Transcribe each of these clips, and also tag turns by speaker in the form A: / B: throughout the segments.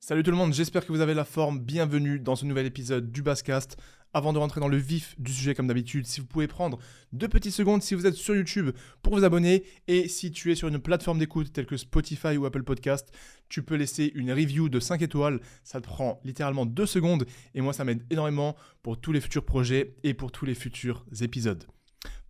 A: Salut tout le monde, j'espère que vous avez la forme. Bienvenue dans ce nouvel épisode du Basscast. Avant de rentrer dans le vif du sujet comme d'habitude, si vous pouvez prendre 2 petites secondes si vous êtes sur YouTube pour vous abonner et si tu es sur une plateforme d'écoute telle que Spotify ou Apple Podcast, tu peux laisser une review de 5 étoiles. Ça te prend littéralement 2 secondes et moi ça m'aide énormément pour tous les futurs projets et pour tous les futurs épisodes.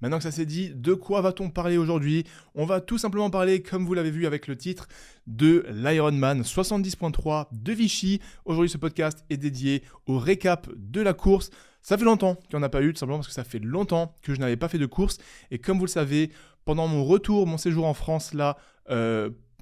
A: Maintenant que ça s'est dit, de quoi va-t-on parler aujourd'hui ? On va tout simplement parler, comme vous l'avez vu avec le titre, de l'Ironman 70.3 de Vichy. Aujourd'hui, ce podcast est dédié au récap de la course. Ça fait longtemps qu'il n'y en a pas eu, tout simplement parce que ça fait longtemps que je n'avais pas fait de course. Et comme vous le savez, pendant mon séjour en France, là,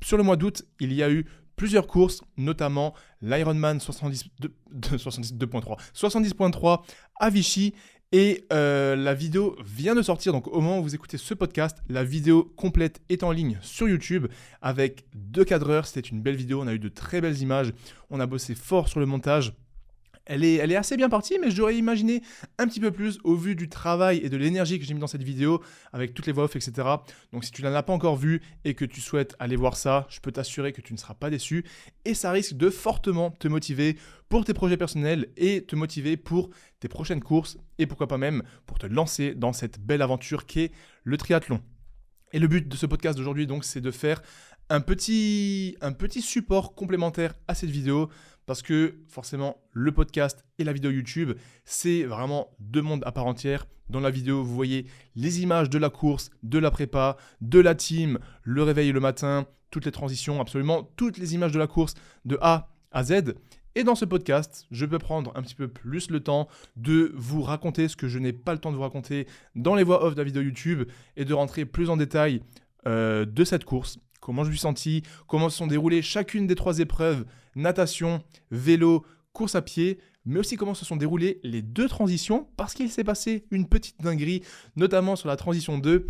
A: sur le mois d'août, il y a eu plusieurs courses, notamment l'Ironman 70.3 à Vichy. Et la vidéo vient de sortir, donc au moment où vous écoutez ce podcast, la vidéo complète est en ligne sur YouTube avec 2 cadreurs. C'était une belle vidéo, on a eu de très belles images, on a bossé fort sur le montage. Elle est assez bien partie, mais j'aurais imaginé un petit peu plus au vu du travail et de l'énergie que j'ai mis dans cette vidéo, avec toutes les voix off, etc. Donc si tu n'en as pas encore vu et que tu souhaites aller voir ça, je peux t'assurer que tu ne seras pas déçu. Et ça risque de fortement te motiver pour tes projets personnels et te motiver pour tes prochaines courses et pourquoi pas même pour te lancer dans cette belle aventure qu'est le triathlon. Et le but de ce podcast d'aujourd'hui, donc, c'est de faire un petit support complémentaire à cette vidéo parce que forcément, le podcast et la vidéo YouTube, c'est vraiment 2 mondes à part entière. Dans la vidéo, vous voyez les images de la course, de la prépa, de la team, le réveil le matin, toutes les transitions, absolument toutes les images de la course de A à Z. Et dans ce podcast, je peux prendre un petit peu plus le temps de vous raconter ce que je n'ai pas le temps de vous raconter dans les voix off de la vidéo YouTube et de rentrer plus en détail de cette course. Comment je me suis senti, comment se sont déroulées chacune des 3 épreuves, natation, vélo, course à pied, mais aussi comment se sont déroulées les 2 transitions, parce qu'il s'est passé une petite dinguerie, notamment sur la transition 2.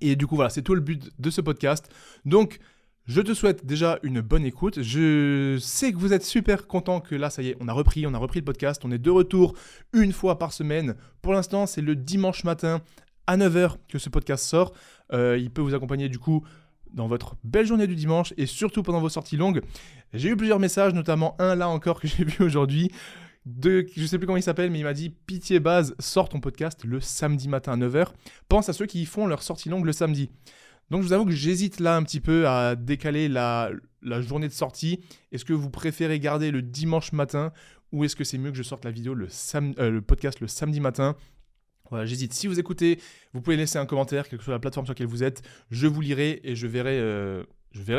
A: Et du coup, voilà, c'est tout le but de ce podcast. Donc, je te souhaite déjà une bonne écoute. Je sais que vous êtes super contents que là, ça y est, on a repris le podcast. On est de retour 1 fois par semaine. Pour l'instant, c'est le dimanche matin à 9h que ce podcast sort. Il peut vous accompagner du coup dans votre belle journée du dimanche et surtout pendant vos sorties longues. J'ai eu plusieurs messages, notamment un là encore que j'ai vu aujourd'hui. Je ne sais plus comment il s'appelle, mais il m'a dit « Pitié Baz, sors ton podcast le samedi matin à 9h. Pense à ceux qui font leur sortie longue le samedi. » Donc je vous avoue que j'hésite là un petit peu à décaler la journée de sortie. Est-ce que vous préférez garder le dimanche matin ou est-ce que c'est mieux que je sorte la vidéo le podcast le samedi matin ? Voilà, j'hésite. Si vous écoutez, vous pouvez laisser un commentaire, quelle que soit la plateforme sur laquelle vous êtes. Je vous lirai et je verrai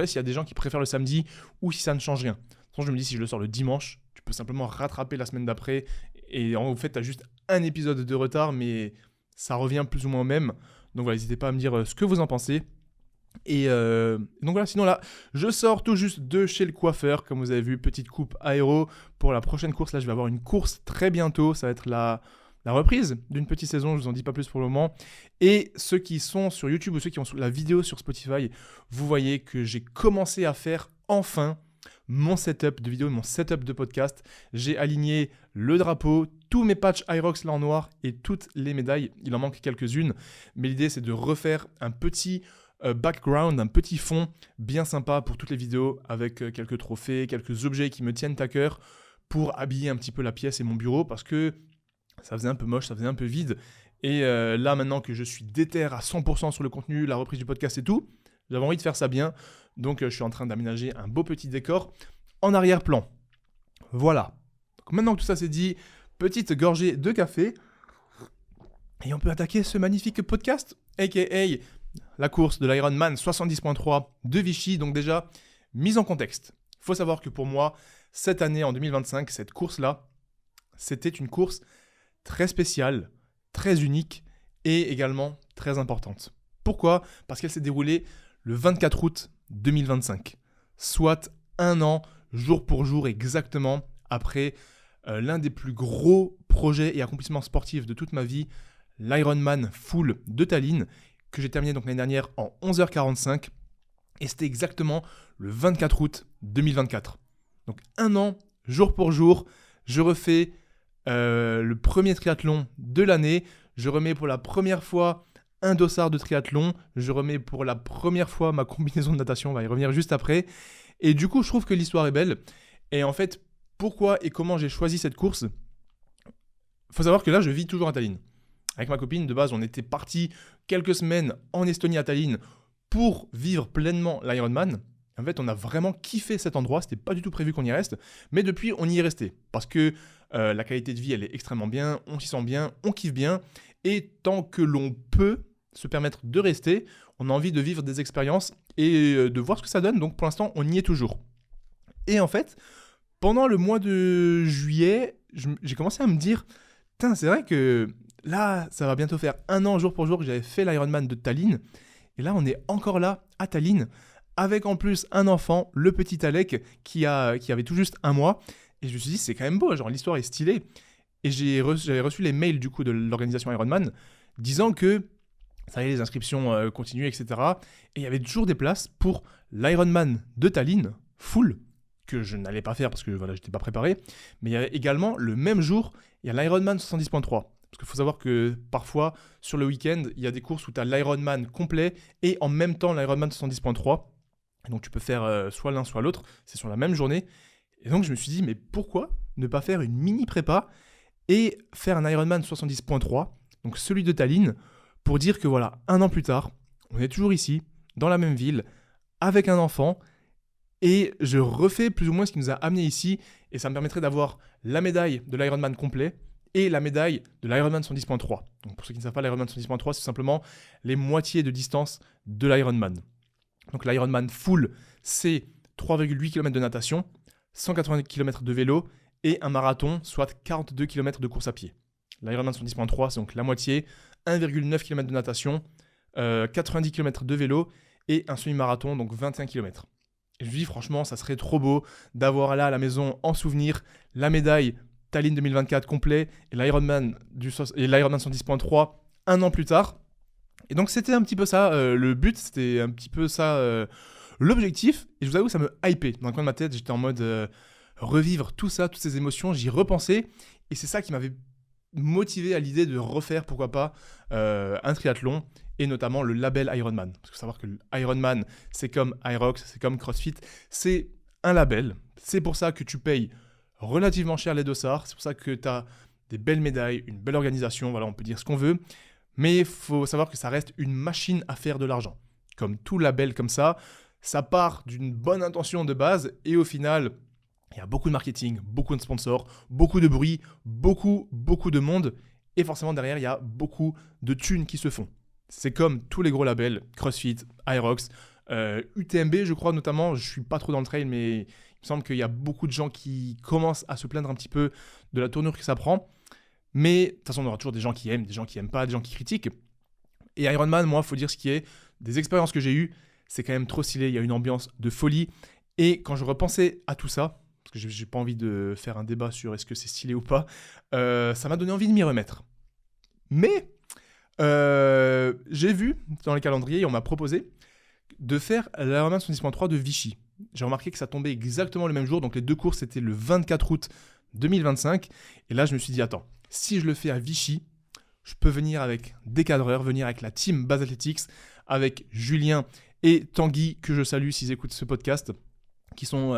A: s'il y a des gens qui préfèrent le samedi ou si ça ne change rien. De toute façon, je me dis, si je le sors le dimanche, tu peux simplement rattraper la semaine d'après. Et en fait, tu as juste un épisode de retard, mais ça revient plus ou moins au même. Donc voilà, n'hésitez pas à me dire ce que vous en pensez. Et donc voilà, sinon là, je sors tout juste de chez le coiffeur. Comme vous avez vu, petite coupe aéro pour la prochaine course. Là, je vais avoir une course très bientôt. Ça va être la reprise d'une petite saison, je vous en dis pas plus pour le moment. Et ceux qui sont sur YouTube ou ceux qui ont la vidéo sur Spotify, vous voyez que j'ai commencé à faire enfin mon setup de vidéo, mon setup de podcast. J'ai aligné le drapeau, tous mes patchs Irox là en noir et toutes les médailles. Il en manque quelques-unes, mais l'idée c'est de refaire un petit background, un petit fond bien sympa pour toutes les vidéos avec quelques trophées, quelques objets qui me tiennent à cœur pour habiller un petit peu la pièce et mon bureau parce que ça faisait un peu moche, ça faisait un peu vide. Et là, maintenant que je suis déter à 100% sur le contenu, la reprise du podcast et tout, j'avais envie de faire ça bien. Donc, je suis en train d'aménager un beau petit décor en arrière-plan. Voilà. Donc, maintenant que tout ça c'est dit, petite gorgée de café. Et on peut attaquer ce magnifique podcast, a.k.a. la course de l'Ironman 70.3 de Vichy. Donc déjà, mise en contexte. Il faut savoir que pour moi, cette année, en 2025, cette course-là, c'était une course très spéciale, très unique et également très importante. Pourquoi ? Parce qu'elle s'est déroulée le 24 août 2025, soit 1 an, jour pour jour exactement, après l'un des plus gros projets et accomplissements sportifs de toute ma vie, l'Ironman Full de Tallinn, que j'ai terminé donc l'année dernière en 11h45, et c'était exactement le 24 août 2024. Donc 1 an, jour pour jour, je refais le premier triathlon de l'année. Je remets pour la première fois un dossard de triathlon. Je remets pour la première fois ma combinaison de natation. On va y revenir juste après. Et du coup, je trouve que l'histoire est belle. Et en fait, pourquoi et comment j'ai choisi cette course ? Il faut savoir que là, je vis toujours à Tallinn. Avec ma copine, de base, on était partis quelques semaines en Estonie à Tallinn pour vivre pleinement l'Ironman. En fait, on a vraiment kiffé cet endroit. C'était pas du tout prévu qu'on y reste. Mais depuis, on y est resté. Parce que la qualité de vie, elle est extrêmement bien. On s'y sent bien, on kiffe bien. Et tant que l'on peut se permettre de rester, on a envie de vivre des expériences et de voir ce que ça donne. Donc pour l'instant, on y est toujours. Et en fait, pendant le mois de juillet, j'ai commencé à me dire, putain, c'est vrai que là, ça va bientôt faire 1 an jour pour jour que j'avais fait l'Ironman de Tallinn. Et là, on est encore là, à Tallinn, avec en plus un enfant, le petit Alec, qui avait tout juste 1 mois. Et je me suis dit, c'est quand même beau, genre l'histoire est stylée. Et j'avais reçu les mails du coup de l'organisation Ironman, disant que ça y est, les inscriptions continuaient, etc. Et il y avait toujours des places pour l'Ironman de Tallinn, full, que je n'allais pas faire parce que voilà, je n'étais pas préparé. Mais il y avait également, le même jour, il y a l'Ironman 70.3. Parce qu'il faut savoir que parfois, sur le week-end, il y a des courses où tu as l'Ironman complet et en même temps l'Ironman 70.3. Et donc tu peux faire soit l'un, soit l'autre. C'est sur la même journée. Et donc je me suis dit, mais pourquoi ne pas faire une mini prépa et faire un Ironman 70.3, donc celui de Tallinn, pour dire que voilà, 1 an plus tard, on est toujours ici, dans la même ville, avec un enfant, et je refais plus ou moins ce qui nous a amenés ici, et ça me permettrait d'avoir la médaille de l'Ironman complet et la médaille de l'Ironman 110.3. Donc pour ceux qui ne savent pas, l'Ironman 110.3, c'est simplement les moitiés de distance de l'Ironman. Donc l'Ironman full, c'est 3,8 km de natation, 180 km de vélo et un marathon, soit 42 km de course à pied. L'Ironman 110.3, c'est donc la moitié, 1,9 km de natation, 90 km de vélo et un semi-marathon, donc 21 km. Et je me dis franchement, ça serait trop beau d'avoir là à la maison en souvenir la médaille Tallinn 2024 complet et l'Ironman 110.3 1 an plus tard. Et donc c'était un petit peu ça, le but, c'était un petit peu ça, l'objectif. Et je vous avoue, ça me hypait. Dans le coin de ma tête, j'étais en mode revivre tout ça, toutes ces émotions, j'y repensais. Et c'est ça qui m'avait motivé à l'idée de refaire, pourquoi pas, un triathlon, et notamment le label Ironman. Parce qu'il faut savoir que l'Ironman, c'est comme Irox, c'est comme CrossFit, c'est un label. C'est pour ça que tu payes relativement cher les dossards, c'est pour ça que tu as des belles médailles, une belle organisation, voilà, on peut dire ce qu'on veut, mais il faut savoir que ça reste une machine à faire de l'argent. Comme tout label comme ça part d'une bonne intention de base, et au final, il y a beaucoup de marketing, beaucoup de sponsors, beaucoup de bruit, beaucoup de monde, et forcément derrière, il y a beaucoup de thunes qui se font. C'est comme tous les gros labels, CrossFit, Irox, UTMB, je crois notamment, je ne suis pas trop dans le trail, mais il me semble qu'il y a beaucoup de gens qui commencent à se plaindre un petit peu de la tournure que ça prend. Mais de toute façon, on aura toujours des gens qui aiment, des gens qui n'aiment pas, des gens qui critiquent. Et Ironman, moi, il faut dire ce qui est, des expériences que j'ai eues, c'est quand même trop stylé, il y a une ambiance de folie. Et quand je repensais à tout ça, parce que j'ai pas envie de faire un débat sur est-ce que c'est stylé ou pas, ça m'a donné envie de m'y remettre. Mais j'ai vu dans les calendriers, on m'a proposé de faire l'Ironman 110.3 de Vichy. J'ai remarqué que ça tombait exactement le même jour, donc les 2 courses c'était le 24 août 2025. Et là je me suis dit, attends, si je le fais à Vichy, je peux venir avec des cadreurs, venir avec la team Base Athletics, avec Julien et Tanguy, que je salue s'ils écoutent ce podcast, qui sont,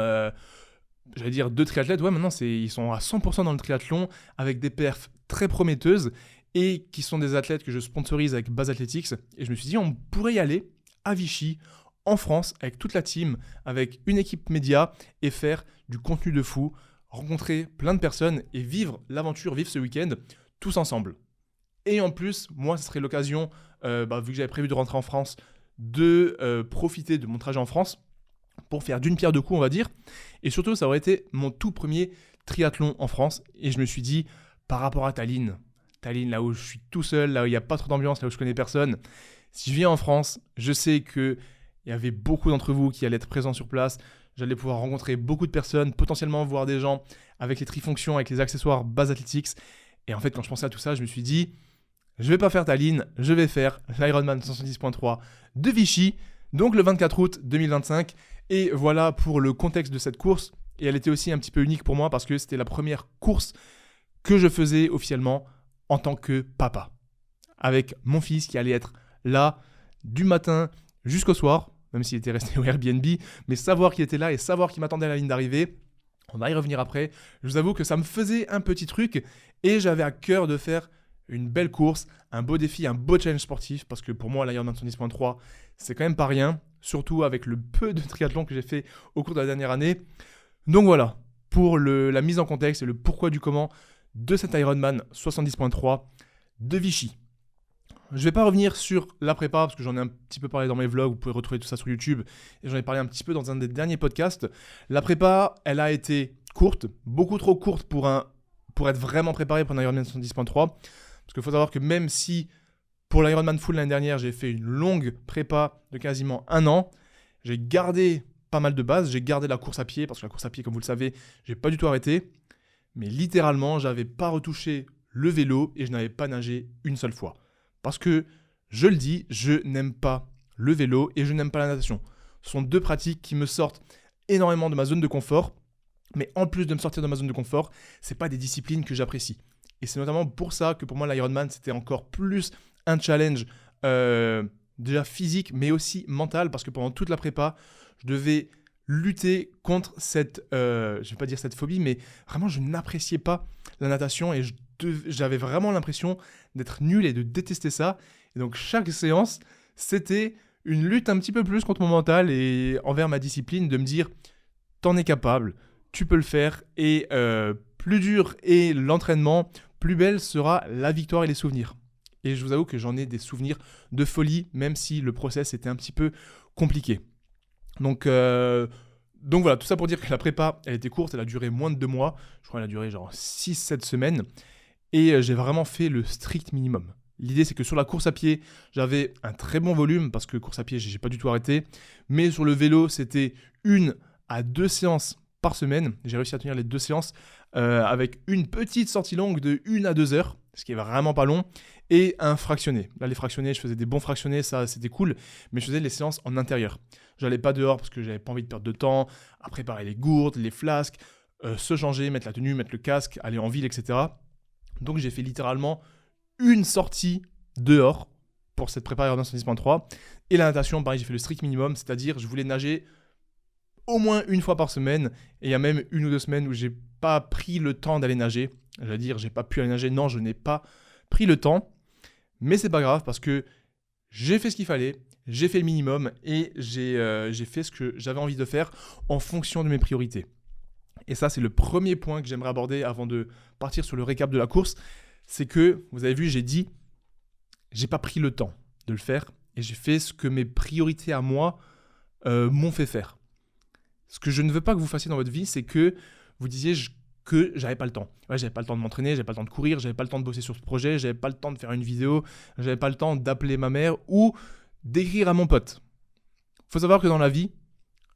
A: j'allais dire, 2 triathlètes. Ouais, maintenant ils sont à 100% dans le triathlon, avec des perfs très prometteuses, et qui sont des athlètes que je sponsorise avec Base Athletics. Et je me suis dit, on pourrait y aller à Vichy, en France, avec toute la team, avec une équipe média, et faire du contenu de fou, rencontrer plein de personnes et vivre l'aventure, vivre ce week-end tous ensemble. Et en plus, moi, ce serait l'occasion, vu que j'avais prévu de rentrer en France, de profiter de mon trajet en France pour faire d'une pierre deux coups, on va dire. Et surtout, ça aurait été mon tout premier triathlon en France. Et je me suis dit, par rapport à Tallinn, là où je suis tout seul, là où il n'y a pas trop d'ambiance, là où je connais personne, si je viens en France, je sais qu'il y avait beaucoup d'entre vous qui allaient être présents sur place. J'allais pouvoir rencontrer beaucoup de personnes, potentiellement voir des gens avec les trifonctions, avec les accessoires Base Athletics. Et en fait, quand je pensais à tout ça, je me suis dit, je ne vais pas faire Tallinn, je vais faire l'Ironman 110.3 de Vichy, donc le 24 août 2025. Et voilà pour le contexte de cette course. Et elle était aussi un petit peu unique pour moi parce que c'était la première course que je faisais officiellement en tant que papa. Avec mon fils qui allait être là du matin jusqu'au soir, même s'il était resté au Airbnb, mais savoir qu'il était là et savoir qu'il m'attendait à la ligne d'arrivée, On va y revenir après. Je vous avoue que ça me faisait un petit truc et j'avais à cœur de faire une belle course, un beau défi, un beau challenge sportif parce que pour moi, l'Ironman 110.3, c'est quand même pas rien, surtout avec le peu de triathlon que j'ai fait au cours de la dernière année. Donc voilà, pour la mise en contexte et le pourquoi du comment de cet Ironman 70.3 de Vichy. Je ne vais pas revenir sur la prépa parce que j'en ai un petit peu parlé dans mes vlogs, vous pouvez retrouver tout ça sur YouTube et j'en ai parlé un petit peu dans un des derniers podcasts. La prépa, elle a été courte, beaucoup trop courte pour être vraiment préparé pour un Ironman 110.3 parce qu'il faut savoir que même si pour l'Ironman Full l'année dernière, j'ai fait une longue prépa de quasiment 1 an, j'ai gardé pas mal de bases, j'ai gardé la course à pied parce que la course à pied, comme vous le savez, j'ai pas du tout arrêté, mais littéralement, j'avais pas retouché le vélo et je n'avais pas nagé une seule fois. Parce que, je le dis, je n'aime pas le vélo et je n'aime pas la natation. Ce sont deux pratiques qui me sortent énormément de ma zone de confort. Mais en plus de me sortir de ma zone de confort, ce n'est pas des disciplines que j'apprécie. Et c'est notamment pour ça que pour moi, l'Ironman, c'était encore plus un challenge déjà physique, mais aussi mental. Parce que pendant toute la prépa, je devais lutter contre cette, je ne vais pas dire cette phobie, mais vraiment, je n'appréciais pas la natation et j'avais vraiment l'impression d'être nul et de détester ça. Et donc, chaque séance, c'était une lutte un petit peu plus contre mon mental et envers ma discipline, de me dire, t'en es capable, tu peux le faire, et plus dur est l'entraînement, plus belle sera la victoire et les souvenirs. Et je vous avoue que j'en ai des souvenirs de folie, même si le process était un petit peu compliqué. Donc voilà, tout ça pour dire que la prépa, elle était courte, elle a duré moins de 2 mois. Je crois qu'elle a duré genre 6-7 semaines. Et j'ai vraiment fait le strict minimum. L'idée, c'est que sur la course à pied, j'avais un très bon volume, parce que course à pied, j'ai pas du tout arrêté. Mais sur le vélo, c'était 1 à 2 séances par semaine. J'ai réussi à tenir les 2 séances avec une petite sortie longue de 1 à 2 heures, ce qui est vraiment pas long, et un fractionné. Là, les fractionnés, je faisais des bons fractionnés, ça, c'était cool, mais je faisais les séances en intérieur. J'allais pas dehors parce que j'avais pas envie de perdre de temps à préparer les gourdes, les flasques, se changer, mettre la tenue, mettre le casque, aller en ville, etc. Donc, j'ai fait littéralement une sortie dehors pour cette prépa Ironman 110.3. Et la natation, pareil, j'ai fait le strict minimum, c'est-à-dire je voulais nager au moins 1 fois par semaine. Et il y a même 1 ou 2 semaines où j'ai pas pris le temps d'aller nager. J'allais dire, j'ai pas pu aller nager. Non, je n'ai pas pris le temps. Mais c'est pas grave parce que j'ai fait ce qu'il fallait, j'ai fait le minimum et j'ai fait ce que j'avais envie de faire en fonction de mes priorités. Et ça, c'est le premier point que j'aimerais aborder avant de partir sur le récap de la course. C'est que, vous avez vu, j'ai dit, j'ai pas pris le temps de le faire et j'ai fait ce que mes priorités à moi m'ont fait faire. Ce que je ne veux pas que vous fassiez dans votre vie, c'est que vous disiez que j'avais pas le temps. Ouais, j'avais pas le temps de m'entraîner, j'avais pas le temps de courir, j'avais pas le temps de bosser sur ce projet, j'avais pas le temps de faire une vidéo, j'avais pas le temps d'appeler ma mère ou d'écrire à mon pote. Faut savoir que dans la vie,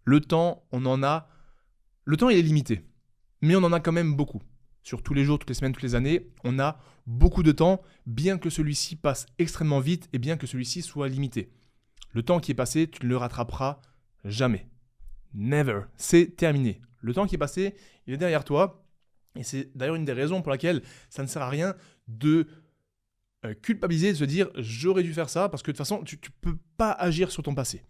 A: le temps, le temps il est limité, mais on en a quand même beaucoup. Sur tous les jours, toutes les semaines, toutes les années, on a beaucoup de temps, bien que celui-ci passe extrêmement vite et bien que celui-ci soit limité. Le temps qui est passé, tu ne le rattraperas jamais. Never. C'est terminé. Le temps qui est passé, il est derrière toi. Et c'est d'ailleurs une des raisons pour laquelle ça ne sert à rien de culpabiliser, de se dire « j'aurais dû faire ça » parce que de toute façon, tu ne peux pas agir sur ton passé.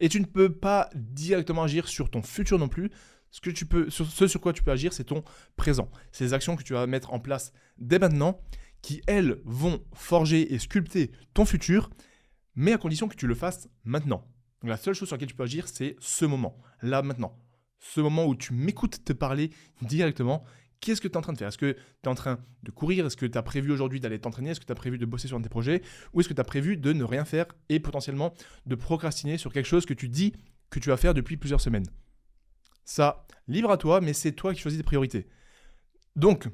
A: Et tu ne peux pas directement agir sur ton futur non plus. Ce sur quoi tu peux agir, c'est ton présent. C'est les actions que tu vas mettre en place dès maintenant qui, elles, vont forger et sculpter ton futur, mais à condition que tu le fasses maintenant. Donc la seule chose sur laquelle tu peux agir, c'est ce moment, là, maintenant. Ce moment où tu m'écoutes te parler directement. Qu'est-ce que tu es en train de faire ? Est-ce que tu es en train de courir ? Est-ce que tu as prévu aujourd'hui d'aller t'entraîner ? Est-ce que tu as prévu de bosser sur un de tes projets ? Ou est-ce que tu as prévu de ne rien faire et potentiellement de procrastiner sur quelque chose que tu dis que tu vas faire depuis plusieurs semaines ? Ça, libre à toi, mais c'est toi qui choisis tes priorités. Donc,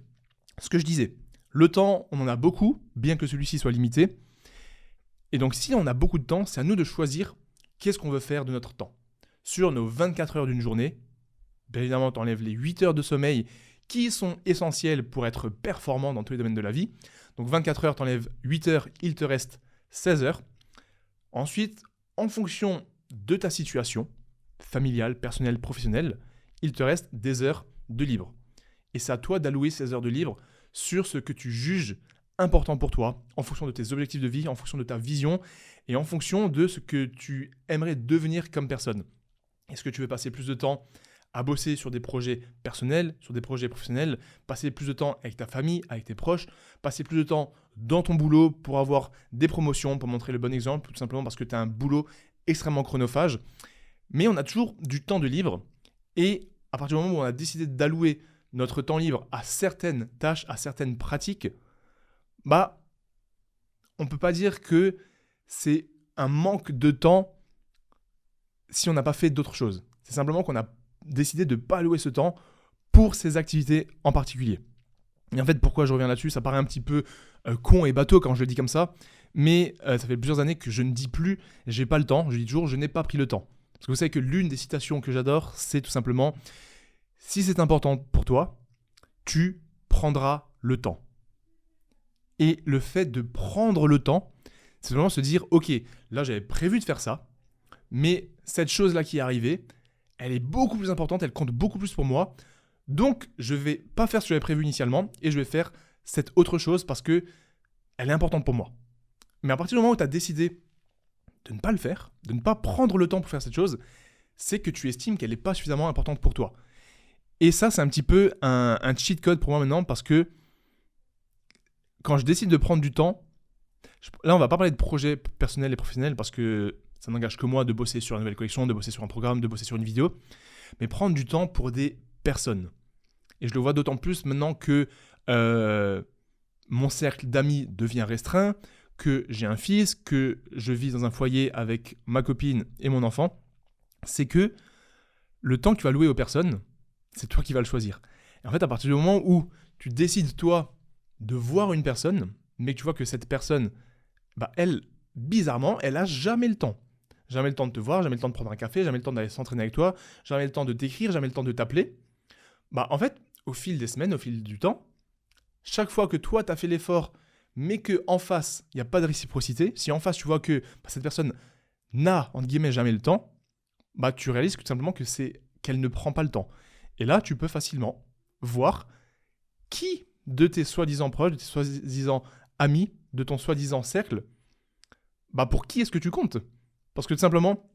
A: ce que je disais, le temps, on en a beaucoup, bien que celui-ci soit limité. Et donc, si on a beaucoup de temps, c'est à nous de choisir qu'est-ce qu'on veut faire de notre temps. Sur nos 24 heures d'une journée, bien évidemment, tu enlèves les 8 heures de sommeil qui sont essentielles pour être performant dans tous les domaines de la vie. Donc 24 heures, tu enlèves 8 heures, il te reste 16 heures. Ensuite, en fonction de ta situation, familiale, personnelle, professionnelle, il te reste des heures de libre. Et c'est à toi d'allouer ces heures de libre sur ce que tu juges important pour toi, en fonction de tes objectifs de vie, en fonction de ta vision et en fonction de ce que tu aimerais devenir comme personne. Est-ce que tu veux passer plus de temps à bosser sur des projets personnels, sur des projets professionnels, passer plus de temps avec ta famille, avec tes proches, passer plus de temps dans ton boulot pour avoir des promotions, pour montrer le bon exemple, tout simplement parce que tu as un boulot extrêmement chronophage. Mais on a toujours du temps de libre et à partir du moment où on a décidé d'allouer notre temps libre à certaines tâches, à certaines pratiques, on ne peut pas dire que c'est un manque de temps si on n'a pas fait d'autres choses. C'est simplement qu'on a décidé de ne pas allouer ce temps pour ces activités en particulier. Et en fait, pourquoi je reviens là-dessus ? Ça paraît un petit peu con et bateau quand je le dis comme ça, mais ça fait plusieurs années que je ne dis plus « j'ai pas le temps », je dis toujours « je n'ai pas pris le temps ». Parce que vous savez que l'une des citations que j'adore, c'est tout simplement « si c'est important pour toi, tu prendras le temps ». Et le fait de prendre le temps, c'est vraiment se dire « ok, là j'avais prévu de faire ça, mais cette chose-là qui est arrivée, elle est beaucoup plus importante, elle compte beaucoup plus pour moi. Donc, je ne vais pas faire ce que j'avais prévu initialement et je vais faire cette autre chose parce qu'elle est importante pour moi. » Mais à partir du moment où tu as décidé de ne pas le faire, de ne pas prendre le temps pour faire cette chose, c'est que tu estimes qu'elle n'est pas suffisamment importante pour toi. Et ça, c'est un petit peu un cheat code pour moi maintenant parce que quand je décide de prendre du temps, là, on ne va pas parler de projets personnels et professionnels parce que ça n'engage que moi de bosser sur une nouvelle collection, de bosser sur un programme, de bosser sur une vidéo, mais prendre du temps pour des personnes. Et je le vois d'autant plus maintenant que mon cercle d'amis devient restreint, que j'ai un fils, que je vis dans un foyer avec ma copine et mon enfant, c'est que le temps que tu vas louer aux personnes, c'est toi qui vas le choisir. Et en fait, à partir du moment où tu décides, toi, de voir une personne, mais que tu vois que cette personne, elle, bizarrement, elle n'a jamais le temps. Jamais le temps de te voir, jamais le temps de prendre un café, jamais le temps d'aller s'entraîner avec toi, jamais le temps de t'écrire, jamais le temps de t'appeler. En fait, au fil des semaines, au fil du temps, chaque fois que toi, tu as fait l'effort, mais qu'en face, il n'y a pas de réciprocité, si en face, tu vois que cette personne n'a, entre guillemets, jamais le temps, tu réalises tout simplement que c'est qu'elle ne prend pas le temps. Et là, tu peux facilement voir qui de tes soi-disant proches, de tes soi-disant amis, de ton soi-disant cercle, pour qui est-ce que tu comptes ? Parce que tout simplement,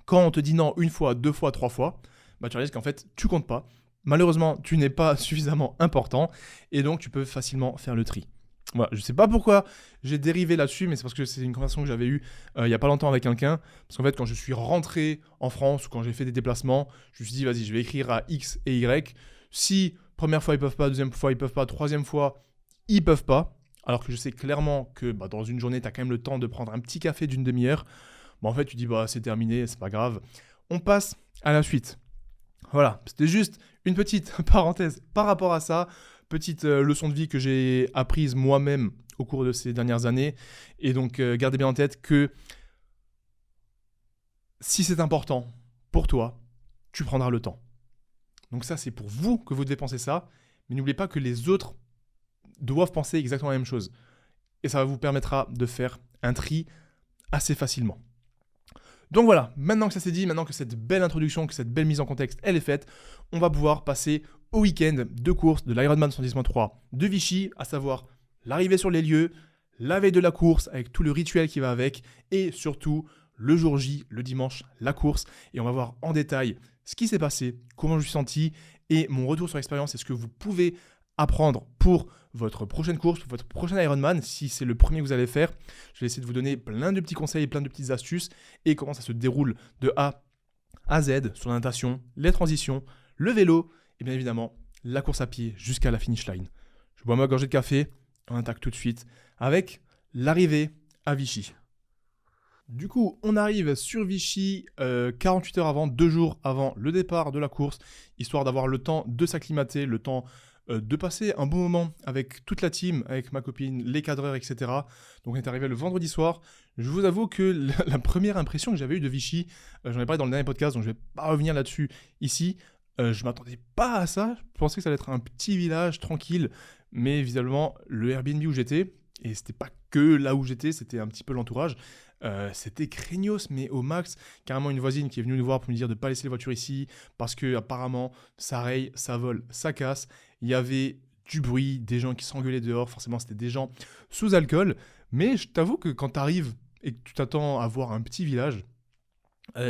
A: quand on te dit non une fois, deux fois, trois fois, tu réalises qu'en fait, tu comptes pas. Malheureusement, tu n'es pas suffisamment important et donc tu peux facilement faire le tri. Voilà, je ne sais pas pourquoi j'ai dérivé là-dessus, mais c'est parce que c'est une conversation que j'avais eue il n'y a pas longtemps avec quelqu'un. Parce qu'en fait, quand je suis rentré en France ou quand j'ai fait des déplacements, je me suis dit, vas-y, je vais écrire à X et Y. Si première fois, ils ne peuvent pas, deuxième fois, ils ne peuvent pas, troisième fois, ils ne peuvent pas. Alors que je sais clairement que dans une journée, tu as quand même le temps de prendre un petit café d'une demi-heure. En fait, tu dis, c'est terminé, c'est pas grave. On passe à la suite. Voilà, c'était juste une petite parenthèse par rapport à ça. Petite leçon de vie que j'ai apprise moi-même au cours de ces dernières années. Et donc, gardez bien en tête que si c'est important pour toi, tu prendras le temps. Donc ça, c'est pour vous que vous devez penser ça. Mais n'oubliez pas que les autres doivent penser exactement la même chose. Et ça vous permettra de faire un tri assez facilement. Donc voilà, maintenant que ça s'est dit, maintenant que cette belle introduction, que cette belle mise en contexte, elle est faite, on va pouvoir passer au week-end de course de l'Ironman 110.3 de Vichy, à savoir l'arrivée sur les lieux, la veille de la course avec tout le rituel qui va avec, et surtout le jour J, le dimanche, la course. Et on va voir en détail ce qui s'est passé, comment je me suis senti, et mon retour sur l'expérience et ce que vous pouvez apprendre pour votre prochaine course, pour votre prochain Ironman, si c'est le premier que vous allez faire. Je vais essayer de vous donner plein de petits conseils, plein de petites astuces et comment ça se déroule de A à Z sur la natation, les transitions, le vélo et bien évidemment la course à pied jusqu'à la finish line. Je bois ma gorgée de café, on attaque tout de suite avec l'arrivée à Vichy. Du coup, on arrive sur Vichy 48 heures avant, 2 jours avant le départ de la course, histoire d'avoir le temps de s'acclimater, le temps de passer un bon moment avec toute la team, avec ma copine, les cadreurs, etc. Donc on est arrivé le vendredi soir. Je vous avoue que la première impression que j'avais eue de Vichy, j'en ai parlé dans le dernier podcast, donc je ne vais pas revenir là-dessus ici. Je ne m'attendais pas à ça. Je pensais que ça allait être un petit village tranquille, mais visiblement le Airbnb où j'étais, et c'était pas que là où j'étais, c'était un petit peu l'entourage, c'était craignos, mais au max. Carrément une voisine qui est venue nous voir pour nous dire de ne pas laisser les voitures ici, parce que apparemment ça raye, ça vole, ça casse. Il y avait du bruit, des gens qui s'engueulaient dehors, forcément c'était des gens sous alcool, mais je t'avoue que quand tu arrives et que tu t'attends à voir un petit village,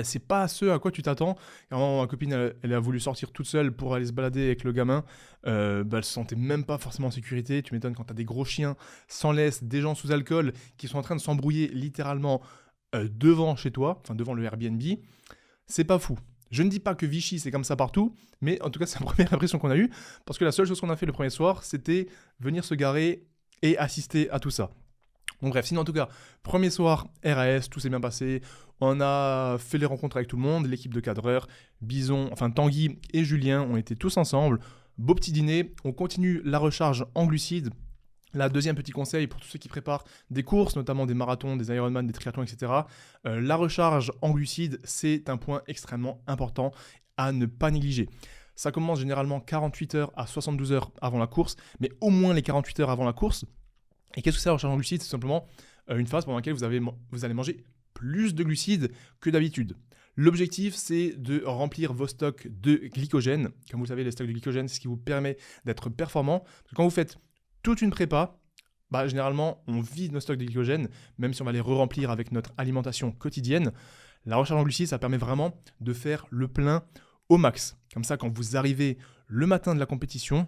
A: C'est pas ce à quoi tu t'attends. Quand ma copine, elle a voulu sortir toute seule pour aller se balader avec le gamin. Elle se sentait même pas forcément en sécurité. Tu m'étonnes quand t'as des gros chiens sans laisse, des gens sous alcool qui sont en train de s'embrouiller littéralement devant chez toi, enfin devant le Airbnb. C'est pas fou. Je ne dis pas que Vichy c'est comme ça partout, mais en tout cas c'est la première impression qu'on a eue, parce que la seule chose qu'on a fait le premier soir, c'était venir se garer et assister à tout ça. Donc bref, sinon en tout cas, premier soir, RAS, tout s'est bien passé. On a fait les rencontres avec tout le monde, l'équipe de cadreurs, Bison, enfin Tanguy et Julien ont été tous ensemble. Beau petit dîner, on continue la recharge en glucides. Là, deuxième petit conseil pour tous ceux qui préparent des courses, notamment des marathons, des Ironman, des triathlons, etc. La recharge en glucides, c'est un point extrêmement important à ne pas négliger. Ça commence généralement 48 heures à 72 heures avant la course, mais au moins les 48 heures avant la course. Et qu'est-ce que c'est la recharge en glucides? C'est simplement une phase pendant laquelle vous allez manger plus de glucides que d'habitude. L'objectif, c'est de remplir vos stocks de glycogène. Comme vous le savez, les stocks de glycogène, c'est ce qui vous permet d'être performant. Parce que quand vous faites toute une prépa, généralement, on vide nos stocks de glycogène, même si on va les re-remplir avec notre alimentation quotidienne. La recharge en glucides, ça permet vraiment de faire le plein au max. Comme ça, quand vous arrivez le matin de la compétition,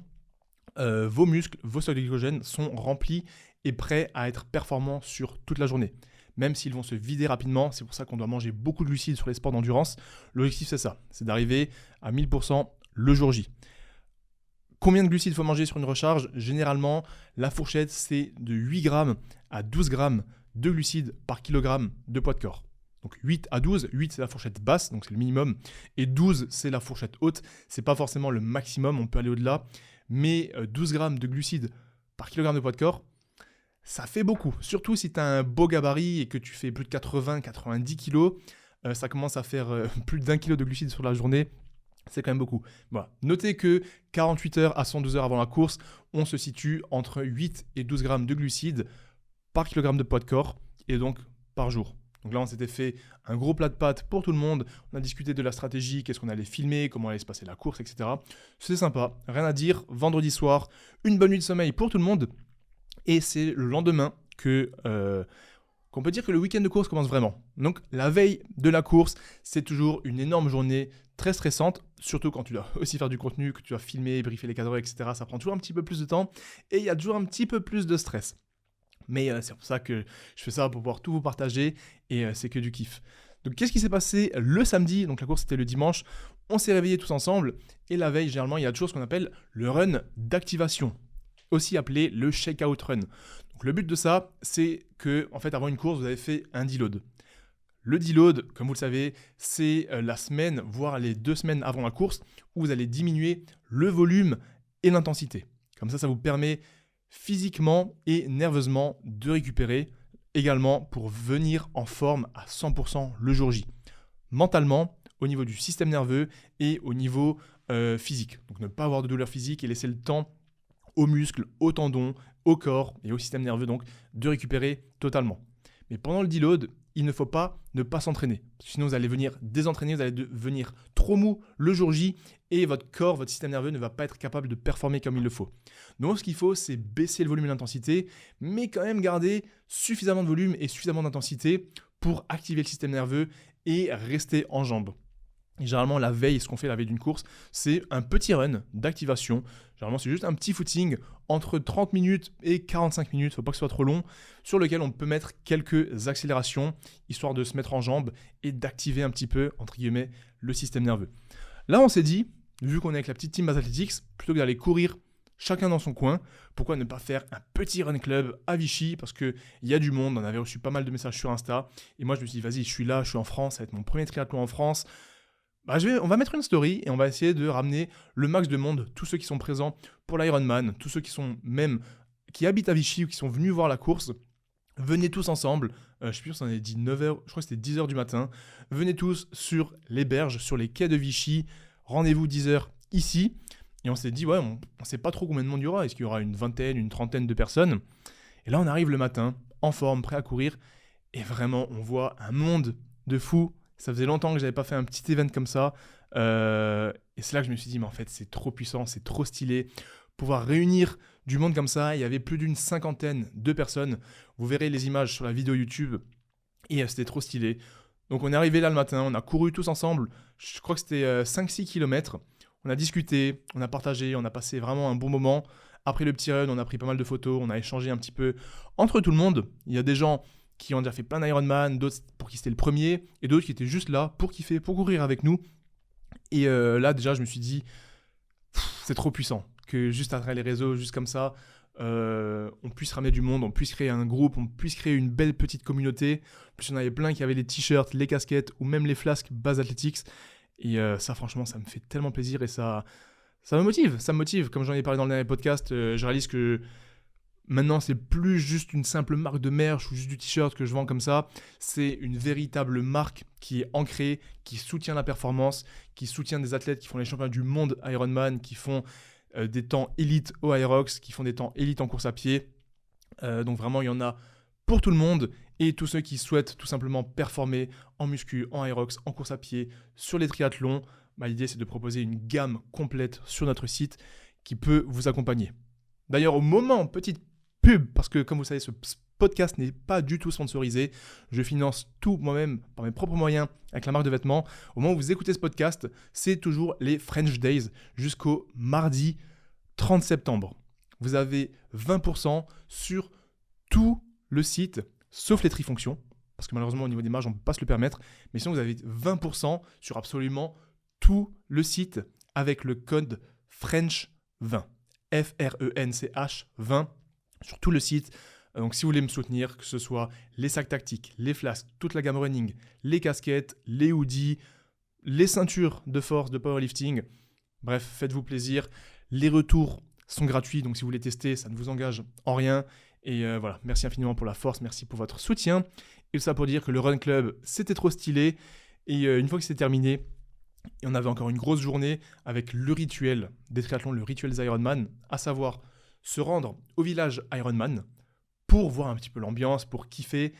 A: vos muscles, vos stocks de glycogène sont remplis et prêts à être performants sur toute la journée. Même s'ils vont se vider rapidement, c'est pour ça qu'on doit manger beaucoup de glucides sur les sports d'endurance. L'objectif, c'est ça, c'est d'arriver à 1000% le jour J. Combien de glucides il faut manger sur une recharge? Généralement, la fourchette, c'est de 8 grammes à 12 grammes de glucides par kilogramme de poids de corps. Donc 8 à 12, 8 c'est la fourchette basse, donc c'est le minimum, et 12 c'est la fourchette haute. C'est pas forcément le maximum, on peut aller au-delà, mais 12 grammes de glucides par kilogramme de poids de corps, ça fait beaucoup. Surtout si tu as un beau gabarit et que tu fais plus de 80-90 kilos, ça commence à faire plus d'1 kilo de glucides sur la journée. C'est quand même beaucoup. Voilà. Notez que 48 heures à 112 heures avant la course, on se situe entre 8 et 12 grammes de glucides par kilogramme de poids de corps et donc par jour. Donc là, on s'était fait un gros plat de pâtes pour tout le monde. On a discuté de la stratégie, qu'est-ce qu'on allait filmer, comment allait se passer la course, etc. C'est sympa, rien à dire. Vendredi soir, une bonne nuit de sommeil pour tout le monde. Et c'est le lendemain qu'on peut dire que le week-end de course commence vraiment. Donc la veille de la course, c'est toujours une énorme journée très stressante, surtout quand tu dois aussi faire du contenu, que tu dois filmer, briefer les cadreurs, etc. Ça prend toujours un petit peu plus de temps et il y a toujours un petit peu plus de stress. Mais c'est pour ça que je fais ça pour pouvoir tout vous partager et c'est que du kiff. Donc qu'est-ce qui s'est passé le samedi? Donc la course c'était le dimanche. On s'est réveillés tous ensemble et la veille, généralement, il y a toujours ce qu'on appelle le run d'activation, aussi appelé le shakeout run. Donc le but de ça, c'est que en fait avant une course, vous avez fait un deload. Le deload, comme vous le savez, c'est la semaine, voire les 2 semaines avant la course, où vous allez diminuer le volume et l'intensité. Comme ça vous permet physiquement et nerveusement de récupérer, également pour venir en forme à 100% le jour J. Mentalement, au niveau du système nerveux et au niveau physique. Donc ne pas avoir de douleur physique et laisser le temps aux muscles, aux tendons, au corps et au système nerveux donc de récupérer totalement. Mais pendant le deload, il ne faut pas ne pas s'entraîner. Sinon vous allez venir désentraîner, vous allez devenir trop mou le jour J et votre corps, votre système nerveux ne va pas être capable de performer comme il le faut. Donc ce qu'il faut, c'est baisser le volume et l'intensité, mais quand même garder suffisamment de volume et suffisamment d'intensité pour activer le système nerveux et rester en jambes. Et généralement, la veille, ce qu'on fait la veille d'une course, c'est un petit run d'activation. Généralement, c'est juste un petit footing entre 30 minutes et 45 minutes, il ne faut pas que ce soit trop long, sur lequel on peut mettre quelques accélérations, histoire de se mettre en jambes et d'activer un petit peu, entre guillemets, le système nerveux. Là, on s'est dit, vu qu'on est avec la petite team Base Athletics, plutôt que d'aller courir chacun dans son coin, pourquoi ne pas faire un petit run club à Vichy, parce qu'il y a du monde, on avait reçu pas mal de messages sur Insta, et moi je me suis dit, vas-y, je suis là, je suis en France, ça va être mon premier triathlon en France. On va mettre une story et on va essayer de ramener le max de monde, tous ceux qui sont présents pour l'Ironman, tous ceux qui habitent à Vichy ou qui sont venus voir la course. Venez tous ensemble, je sais plus si on est dit 9h, je crois que c'était 10h du matin. Venez tous sur les berges, sur les quais de Vichy. Rendez-vous 10h ici. Et on s'est dit, ouais, on ne sait pas trop combien de monde il y aura. Est-ce qu'il y aura une vingtaine, une trentaine de personnes? Et là, on arrive le matin, en forme, prêt à courir. Et vraiment, on voit un monde de fous. Ça faisait longtemps que je n'avais pas fait un petit event comme ça. Et c'est là que je me suis dit, mais en fait, c'est trop puissant, c'est trop stylé. Pouvoir réunir du monde comme ça, il y avait plus d'une 50aine de personnes. Vous verrez les images sur la vidéo YouTube. Et c'était trop stylé. Donc on est arrivé là le matin, on a couru tous ensemble, je crois que c'était 5-6 km. On a discuté, on a partagé, on a passé vraiment un bon moment. Après le petit run, on a pris pas mal de photos, on a échangé un petit peu entre tout le monde. Il y a des gens qui ont déjà fait plein d'Ironman, d'autres pour qui c'était le premier, et d'autres qui étaient juste là pour kiffer, pour courir avec nous. Et là déjà je me suis dit, c'est trop puissant, que juste à travers les réseaux, juste comme ça, on puisse ramener du monde, on puisse créer un groupe, on puisse créer une belle petite communauté. En plus, il y en avait plein qui avaient les t-shirts, les casquettes ou même les flasques Base Athletics. Et ça, franchement, ça me fait tellement plaisir et ça me motive. Ça me motive. Comme j'en ai parlé dans le dernier podcast, je réalise que maintenant, c'est plus juste une simple marque de merch ou juste du t-shirt que je vends comme ça. C'est une véritable marque qui est ancrée, qui soutient la performance, qui soutient des athlètes qui font les championnats du monde Ironman, qui font des temps élites au Aerox, qui font des temps élites en course à pied. Donc vraiment, il y en a pour tout le monde et tous ceux qui souhaitent tout simplement performer en muscu, en Aerox, en course à pied, sur les triathlons. L'idée, c'est de proposer une gamme complète sur notre site qui peut vous accompagner. D'ailleurs, au moment, petite pub, parce que comme vous savez, ce podcast n'est pas du tout sponsorisé. Je finance tout moi-même par mes propres moyens avec la marque de vêtements. Au moment où vous écoutez ce podcast, c'est toujours les French Days jusqu'au mardi 30 septembre. Vous avez 20% sur tout le site, sauf les trifonctions, parce que malheureusement au niveau des marges, on ne peut pas se le permettre. Mais sinon, vous avez 20% sur absolument tout le site avec le code FRENCH20. FRENCH 20 sur tout le site. Donc si vous voulez me soutenir, que ce soit les sacs tactiques, les flasques, toute la gamme running, les casquettes, les hoodies, les ceintures de force, de powerlifting, bref, faites-vous plaisir. Les retours sont gratuits, donc si vous voulez tester, ça ne vous engage en rien. Et voilà, merci infiniment pour la force, merci pour votre soutien. Et tout ça pour dire que le Run Club, c'était trop stylé. Et une fois que c'est terminé, et on avait encore une grosse journée avec le rituel des triathlons, le rituel des Ironman, à savoir se rendre au village Ironman pour voir un petit peu l'ambiance, pour kiffer,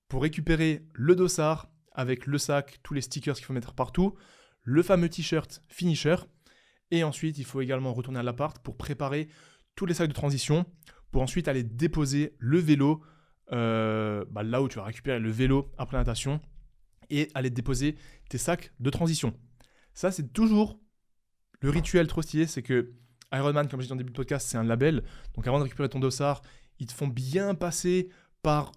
A: pour récupérer le dossard avec le sac, tous les stickers qu'il faut mettre partout, le fameux t-shirt finisher. Et ensuite, il faut également retourner à l'appart pour préparer tous les sacs de transition, pour ensuite aller déposer le vélo là où tu vas récupérer le vélo après la natation et aller déposer tes sacs de transition. Ça, c'est toujours le rituel trop stylé, c'est que Ironman, comme je disais en début de podcast, c'est un label. Donc avant de récupérer ton dossard, ils te font bien passer par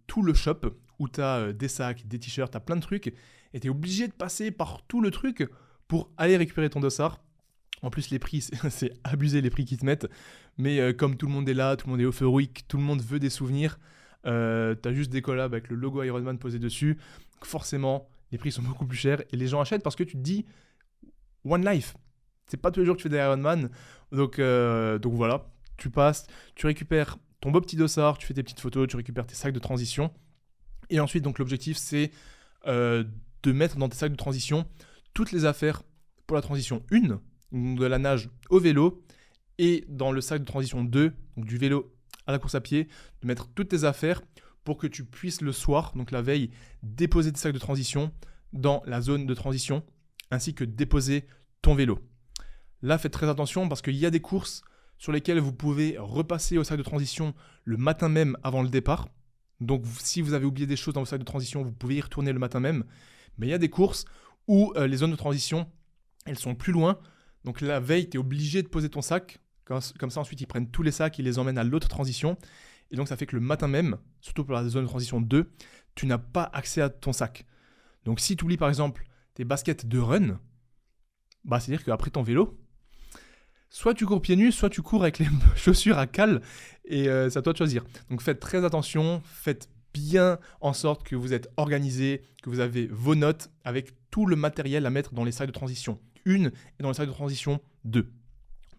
A: tout le shop où tu as des sacs, des t-shirts, tu as plein de trucs. Et tu es obligé de passer par tout le truc pour aller récupérer ton dossard. En plus, les prix, c'est abusé les prix qu'ils te mettent. Mais comme tout le monde est là, tout le monde est euphorique, tout le monde veut des souvenirs, tu as juste des collabs avec le logo Ironman posé dessus. Donc forcément, les prix sont beaucoup plus chers. Et les gens achètent parce que tu te dis « One Life ». C'est pas tous les jours que tu fais des Ironman. Donc voilà, tu passes, tu récupères ton beau petit dossard, tu fais tes petites photos, tu récupères tes sacs de transition. Et ensuite, donc l'objectif, c'est de mettre dans tes sacs de transition toutes les affaires pour la transition 1, de la nage au vélo, et dans le sac de transition 2, donc du vélo à la course à pied, de mettre toutes tes affaires pour que tu puisses le soir, donc la veille, déposer tes sacs de transition dans la zone de transition, ainsi que déposer ton vélo. Là, faites très attention parce qu'il y a des courses sur lesquelles vous pouvez repasser au sac de transition le matin même avant le départ. Donc, si vous avez oublié des choses dans vos sacs de transition, vous pouvez y retourner le matin même. Mais il y a des courses où les zones de transition, elles sont plus loin. Donc, la veille, tu es obligé de poser ton sac. Comme ça, ensuite, ils prennent tous les sacs, ils les emmènent à l'autre transition. Et donc, ça fait que le matin même, surtout pour la zone de transition 2, tu n'as pas accès à ton sac. Donc, si tu oublies, par exemple, tes baskets de run, c'est-à-dire qu'après ton vélo, soit tu cours pieds nus, soit tu cours avec les chaussures à cale, et c'est à toi de choisir. Donc faites très attention, faites bien en sorte que vous êtes organisé, que vous avez vos notes avec tout le matériel à mettre dans les sacs de transition 1 et dans les sacs de transition 2.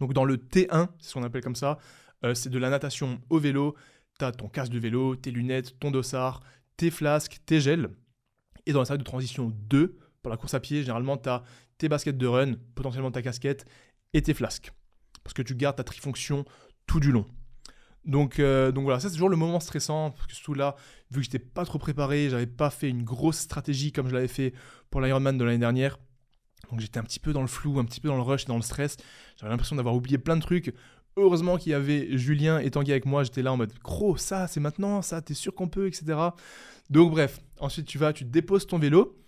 A: Donc dans le T1, c'est ce qu'on appelle comme ça, c'est de la natation au vélo, tu as ton casque de vélo, tes lunettes, ton dossard, tes flasques, tes gels. Et dans le sac de transition 2, pour la course à pied, généralement tu as tes baskets de run, potentiellement ta casquette et tes flasques. Parce que tu gardes ta trifonction tout du long. Donc voilà, ça c'est toujours le moment stressant, parce que surtout là, vu que je n'étais pas trop préparé, j'avais pas fait une grosse stratégie comme je l'avais fait pour l'Ironman de l'année dernière. Donc j'étais un petit peu dans le flou, un petit peu dans le rush, dans le stress. J'avais l'impression d'avoir oublié plein de trucs. Heureusement qu'il y avait Julien et Tanguy avec moi. J'étais là en mode gros, ça c'est maintenant, ça t'es sûr qu'on peut, etc. Donc bref, ensuite tu déposes ton vélo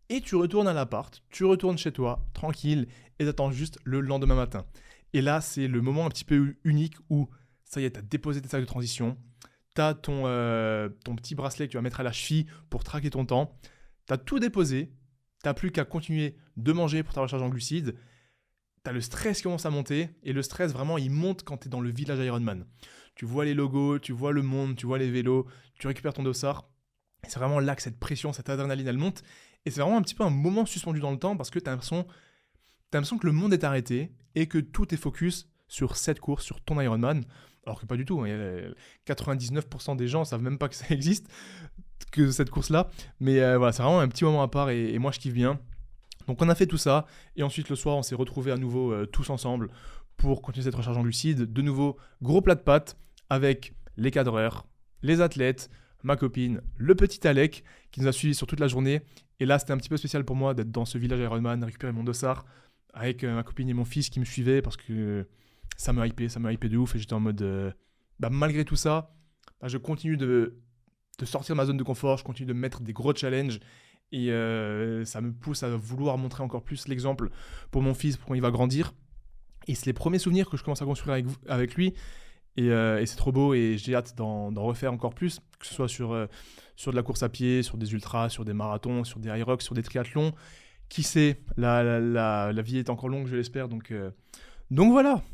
A: et tu retournes à l'appart, tu retournes chez toi, tranquille, et t'attends juste le lendemain matin. Et là, c'est le moment un petit peu unique où ça y est, t'as déposé tes sacs de transition, t'as ton petit bracelet que tu vas mettre à la cheville pour traquer ton temps, t'as tout déposé, t'as plus qu'à continuer de manger pour ta recharge en glucides. T'as le stress qui commence à monter, et le stress vraiment il monte quand t'es dans le village Ironman. Tu vois les logos, tu vois le monde, tu vois les vélos, tu récupères ton dossard. C'est vraiment là que cette pression, cette adrénaline elle monte, et c'est vraiment un petit peu un moment suspendu dans le temps parce que t'as l'impression que le monde est arrêté et que tout est focus sur cette course, sur ton Ironman. Alors que pas du tout, hein. 99% des gens savent même pas que ça existe, que cette course-là. Mais voilà, c'est vraiment un petit moment à part, et moi je kiffe bien. Donc on a fait tout ça, et ensuite le soir on s'est retrouvés à nouveau tous ensemble pour continuer cette recharge en glucides. De nouveau, gros plat de pâtes avec les cadreurs, les athlètes, ma copine, le petit Alec qui nous a suivis sur toute la journée. Et là c'était un petit peu spécial pour moi d'être dans ce village Ironman, récupérer mon dossard avec ma copine et mon fils qui me suivaient parce que ça me hypait de ouf, et j'étais en mode malgré tout ça, je continue de sortir de ma zone de confort, je continue de me mettre des gros challenges. Et ça me pousse à vouloir montrer encore plus l'exemple pour mon fils, pour quand il va grandir. Et c'est les premiers souvenirs que je commence à construire avec lui. Et c'est trop beau, et j'ai hâte d'en refaire encore plus, que ce soit sur de la course à pied, sur des ultras, sur des marathons, sur des Hyrox, sur des triathlons. Qui sait, la vie est encore longue, je l'espère. Donc voilà,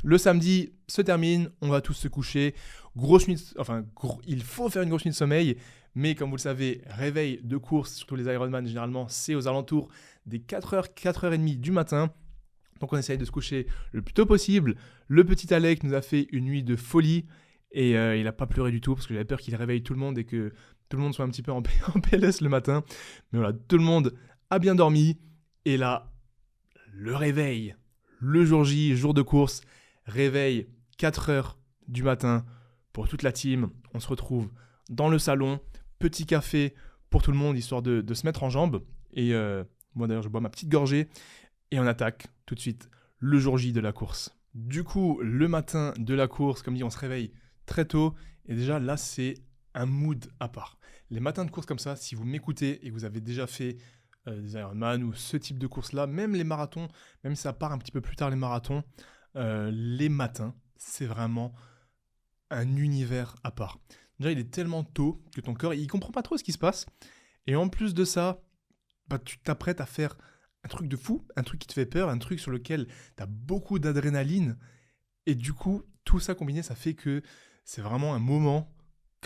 A: le samedi se termine, on va tous se coucher. Il faut faire une grosse nuit de sommeil. Mais comme vous le savez, réveil de course, surtout les Ironman, généralement, c'est aux alentours des 4h, 4h30 du matin. Donc on essaye de se coucher le plus tôt possible. Le petit Alec nous a fait une nuit de folie, et il n'a pas pleuré du tout parce que j'avais peur qu'il réveille tout le monde et que tout le monde soit un petit peu en PLS le matin. Mais voilà, tout le monde a bien dormi. Et là, le réveil, le jour J, jour de course, réveil 4h du matin pour toute la team. On se retrouve dans le salon. Petit café pour tout le monde, histoire de se mettre en jambes. Et moi d'ailleurs, je bois ma petite gorgée. Et on attaque tout de suite le jour J de la course. Du coup, le matin de la course, comme dit, on se réveille très tôt. Et déjà, là, c'est un mood à part. Les matins de course comme ça, si vous m'écoutez et que vous avez déjà fait des Ironman ou ce type de course-là, même les marathons, même si ça part un petit peu plus tard les marathons, les matins, c'est vraiment un univers à part. Déjà, il est tellement tôt que ton corps, il comprend pas trop ce qui se passe. Et en plus de ça, tu t'apprêtes à faire un truc de fou, un truc qui te fait peur, un truc sur lequel tu as beaucoup d'adrénaline. Et du coup, tout ça combiné, ça fait que c'est vraiment un moment,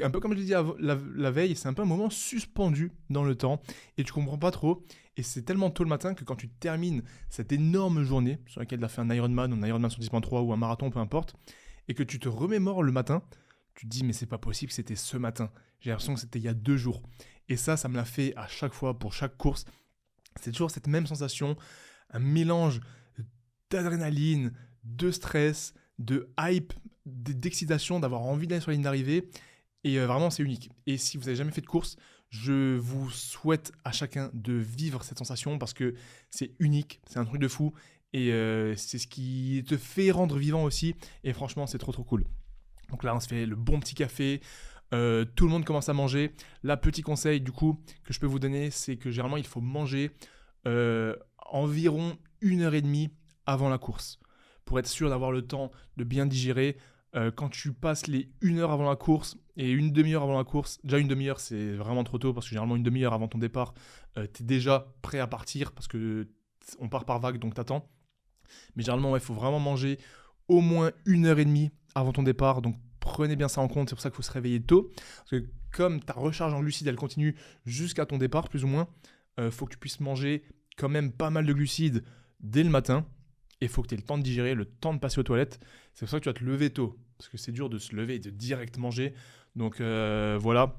A: un peu comme je l'ai dit la veille, c'est un peu un moment suspendu dans le temps. Et tu comprends pas trop. Et c'est tellement tôt le matin que quand tu termines cette énorme journée, sur laquelle tu as fait un Ironman, ou un Ironman sur 10.3 ou un marathon, peu importe, et que tu te remémores le matin, tu te dis mais c'est pas possible que c'était ce matin. J'ai l'impression que c'était il y a 2 jours. Et ça me l'a fait à chaque fois, pour chaque course. C'est toujours cette même sensation, un mélange d'adrénaline, de stress, de hype, d'excitation, d'avoir envie d'aller sur la ligne d'arrivée. Et vraiment, c'est unique. Et si vous n'avez jamais fait de course, je vous souhaite à chacun de vivre cette sensation parce que c'est unique, c'est un truc de fou. Et c'est ce qui te fait rendre vivant aussi. Et franchement, c'est trop trop cool. Donc là, on se fait le bon petit café. Tout le monde commence à manger. Là, petit conseil du coup que je peux vous donner, c'est que généralement, il faut manger environ 1h30 avant la course pour être sûr d'avoir le temps de bien digérer. Quand tu passes les 1 heure avant la course et une demi-heure avant la course, déjà une demi-heure c'est vraiment trop tôt parce que généralement une demi-heure avant ton départ, tu es déjà prêt à partir parce qu'on part par vague donc t'attends. Mais généralement, il faut vraiment manger au moins 1h30 avant ton départ. Donc, prenez bien ça en compte. C'est pour ça qu'il faut se réveiller tôt. Parce que comme ta recharge en glucides, elle continue jusqu'à ton départ, plus ou moins, faut que tu puisses manger quand même pas mal de glucides dès le matin. Et il faut que tu aies le temps de digérer, le temps de passer aux toilettes. C'est pour ça que tu vas te lever tôt. Parce que c'est dur de se lever et de direct manger. Donc, voilà.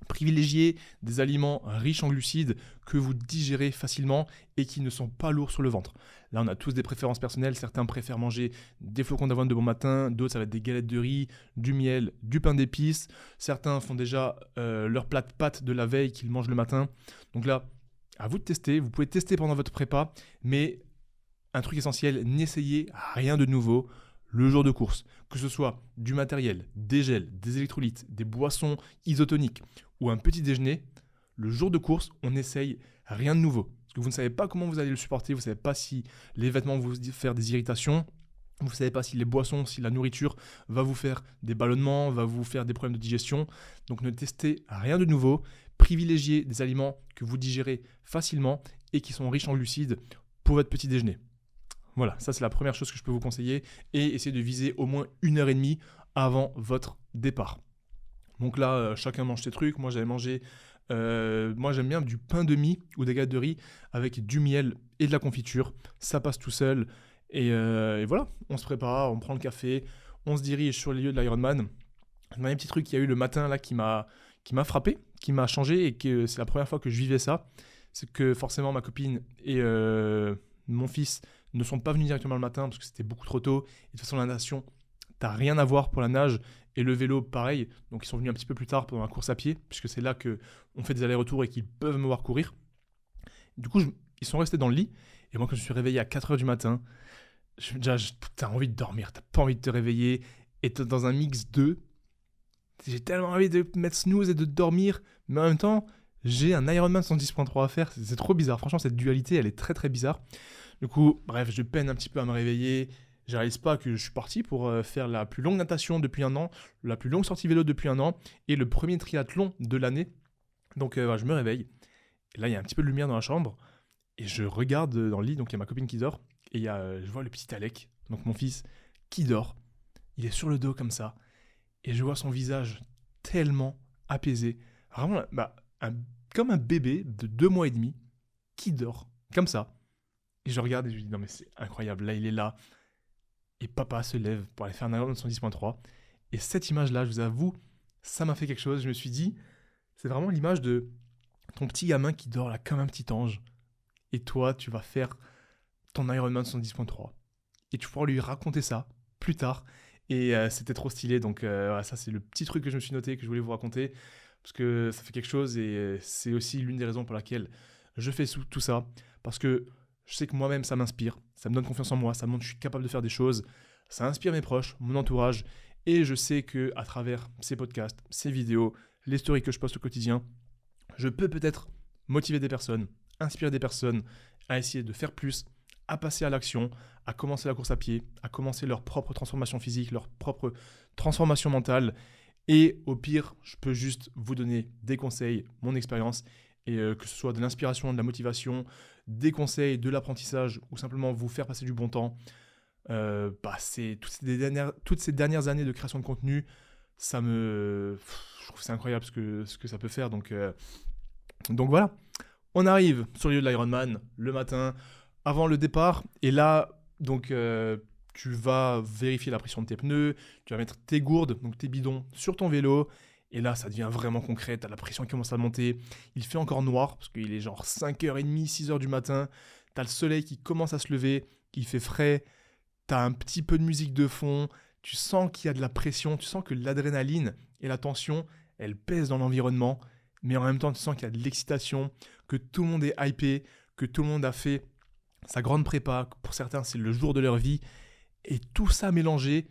A: Privilégiez des aliments riches en glucides que vous digérez facilement et qui ne sont pas lourds sur le ventre. Là, on a tous des préférences personnelles. Certains préfèrent manger des flocons d'avoine de bon matin, d'autres, ça va être des galettes de riz, du miel, du pain d'épices. Certains font déjà leur plat de pâtes de la veille qu'ils mangent le matin. Donc là, à vous de tester. Vous pouvez tester pendant votre prépa, mais un truc essentiel, n'essayez rien de nouveau. le jour de course, que ce soit du matériel, des gels, des électrolytes, des boissons isotoniques ou un petit déjeuner, le jour de course, on essaye rien de nouveau. Parce que vous ne savez pas comment vous allez le supporter, vous ne savez pas si les vêtements vont vous faire des irritations, vous ne savez pas si les boissons, si la nourriture va vous faire des ballonnements, va vous faire des problèmes de digestion. Donc ne testez rien de nouveau, privilégiez des aliments que vous digérez facilement et qui sont riches en glucides pour votre petit déjeuner. Voilà, ça c'est la première chose que je peux vous conseiller et essayez de viser au moins 1h30 avant votre départ. Donc là, chacun mange ses trucs. Moi, moi j'aime bien du pain de mie ou des galettes de riz avec du miel et de la confiture. Ça passe tout seul. Et voilà, on se prépare, on prend le café, on se dirige sur les lieux de l'Ironman. Un dernier petit truc qu'il y a eu le matin là qui m'a frappé, qui m'a changé et que c'est la première fois que je vivais ça, c'est que forcément ma copine et mon fils ne sont pas venus directement le matin parce que c'était beaucoup trop tôt. Et de toute façon, la natation, t'as rien à voir pour la nage. Et le vélo, pareil. Donc, ils sont venus un petit peu plus tard pendant la course à pied, puisque c'est là qu'on fait des allers-retours et qu'ils peuvent me voir courir. Du coup, ils sont restés dans le lit. Et moi, quand je me suis réveillé à 4h du matin, t'as envie de dormir, t'as pas envie de te réveiller. Et t'es dans un mix de... J'ai tellement envie de mettre snooze et de dormir. Mais en même temps, j'ai un Ironman 110.3 à faire. C'est trop bizarre. Franchement, cette dualité, elle est très, très bizarre. Du coup, bref, je peine un petit peu à me réveiller. Je réalise pas que je suis parti pour faire la plus longue natation depuis un an, la plus longue sortie vélo depuis un an et le premier triathlon de l'année. Donc, je me réveille. Et là, il y a un petit peu de lumière dans la chambre. Et je regarde dans le lit, donc il y a ma copine qui dort. Et je vois le petit Alec, donc mon fils, qui dort. Il est sur le dos comme ça. Et je vois son visage tellement apaisé. Vraiment, comme un bébé de 2 mois et demi qui dort comme ça. Et je regarde et je lui dis, non mais c'est incroyable, là il est là. Et papa se lève pour aller faire un Ironman 110.3. Et cette image-là, je vous avoue, ça m'a fait quelque chose. Je me suis dit, c'est vraiment l'image de ton petit gamin qui dort là comme un petit ange. Et toi, tu vas faire ton Ironman 110.3. Et tu pourras lui raconter ça plus tard. Et c'était trop stylé. Donc voilà, ça c'est le petit truc que je me suis noté, que je voulais vous raconter. Parce que ça fait quelque chose et c'est aussi l'une des raisons pour laquelle je fais tout ça. Parce que je sais que moi-même, ça m'inspire, ça me donne confiance en moi, ça montre que je suis capable de faire des choses, ça inspire mes proches, mon entourage, et je sais qu'à travers ces podcasts, ces vidéos, les stories que je poste au quotidien, je peux peut-être motiver des personnes, inspirer des personnes à essayer de faire plus, à passer à l'action, à commencer la course à pied, à commencer leur propre transformation physique, leur propre transformation mentale, et au pire, je peux juste vous donner des conseils, mon expérience, et que ce soit de l'inspiration, de la motivation, des conseils, de l'apprentissage ou simplement vous faire passer du bon temps, c'est toutes ces dernières années de création de contenu, je trouve que c'est incroyable ce que ça peut faire. Donc voilà, on arrive sur le lieu de l'Ironman le matin avant le départ et là donc tu vas vérifier la pression de tes pneus, tu vas mettre tes gourdes, donc tes bidons sur ton vélo. Et là, ça devient vraiment concret, t'as la pression qui commence à monter. Il fait encore noir, parce qu'il est genre 5h30, 6h du matin. T'as le soleil qui commence à se lever, il fait frais. T'as un petit peu de musique de fond. Tu sens qu'il y a de la pression, tu sens que l'adrénaline et la tension, elles pèsent dans l'environnement. Mais en même temps, tu sens qu'il y a de l'excitation, que tout le monde est hypé, que tout le monde a fait sa grande prépa. Pour certains, c'est le jour de leur vie. Et tout ça mélangé,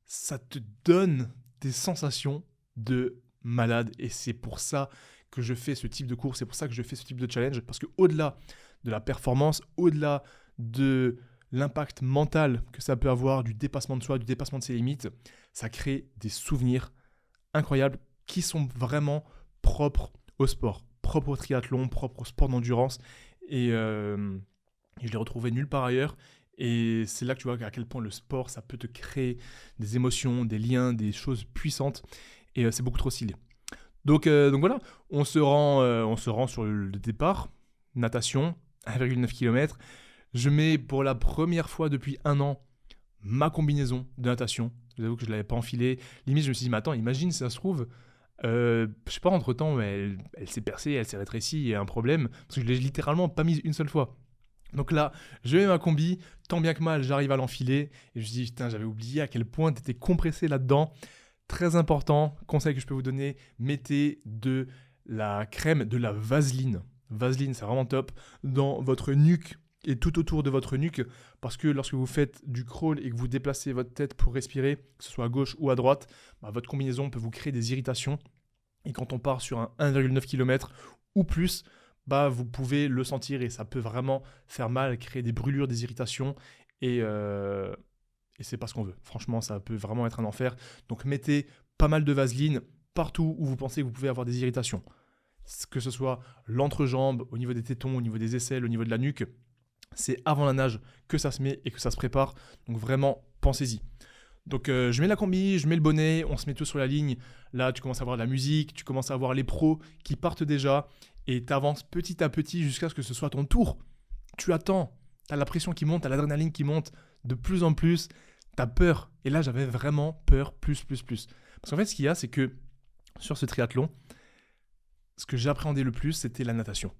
A: ça te donne des sensations de malade et c'est pour ça que je fais ce type de course, c'est pour ça que je fais ce type de challenge parce que au-delà de la performance, au-delà de l'impact mental que ça peut avoir, du dépassement de soi, du dépassement de ses limites, ça crée des souvenirs incroyables qui sont vraiment propres au sport, propres au triathlon, propres au sport d'endurance et je l'ai retrouvé nulle part ailleurs. Et c'est là que tu vois à quel point le sport, ça peut te créer des émotions, des liens, des choses puissantes. Et c'est beaucoup trop stylé. Donc voilà, on se rend sur le départ, natation, 1,9 km. Je mets pour la première fois depuis un an ma combinaison de natation. Je vous avoue que je ne l'avais pas enfilée. Limite, je me suis dit, mais attends, imagine si ça se trouve, je sais pas, entre-temps, elle s'est percée, elle s'est rétrécie, il y a un problème. Parce que je ne l'ai littéralement pas mise une seule fois. Donc là, je mets ma combi, tant bien que mal, j'arrive à l'enfiler. Et je me dis, putain, j'avais oublié à quel point tu étais compressé là-dedans. Très important, conseil que je peux vous donner, mettez de la crème, de la vaseline. Vaseline, c'est vraiment top. Dans votre nuque et tout autour de votre nuque, parce que lorsque vous faites du crawl et que vous déplacez votre tête pour respirer, que ce soit à gauche ou à droite, votre combinaison peut vous créer des irritations. Et quand on part sur un 1,9 km ou plus, vous pouvez le sentir et ça peut vraiment faire mal, créer des brûlures, des irritations. Et c'est pas ce qu'on veut. Franchement, ça peut vraiment être un enfer. Donc mettez pas mal de vaseline partout où vous pensez que vous pouvez avoir des irritations. Que ce soit l'entrejambe, au niveau des tétons, au niveau des aisselles, au niveau de la nuque. C'est avant la nage que ça se met et que ça se prépare. Donc vraiment, pensez-y. Donc je mets la combi, je mets le bonnet, on se met tous sur la ligne. Là, tu commences à voir la musique, tu commences à voir les pros qui partent déjà. Et tu avances petit à petit jusqu'à ce que ce soit ton tour. Tu attends, tu as la pression qui monte, tu as l'adrénaline qui monte de plus en plus. Tu as peur. Et là, j'avais vraiment peur plus. Parce qu'en fait, ce qu'il y a, c'est que sur ce triathlon, ce que j'ai appréhendé le plus, c'était la natation.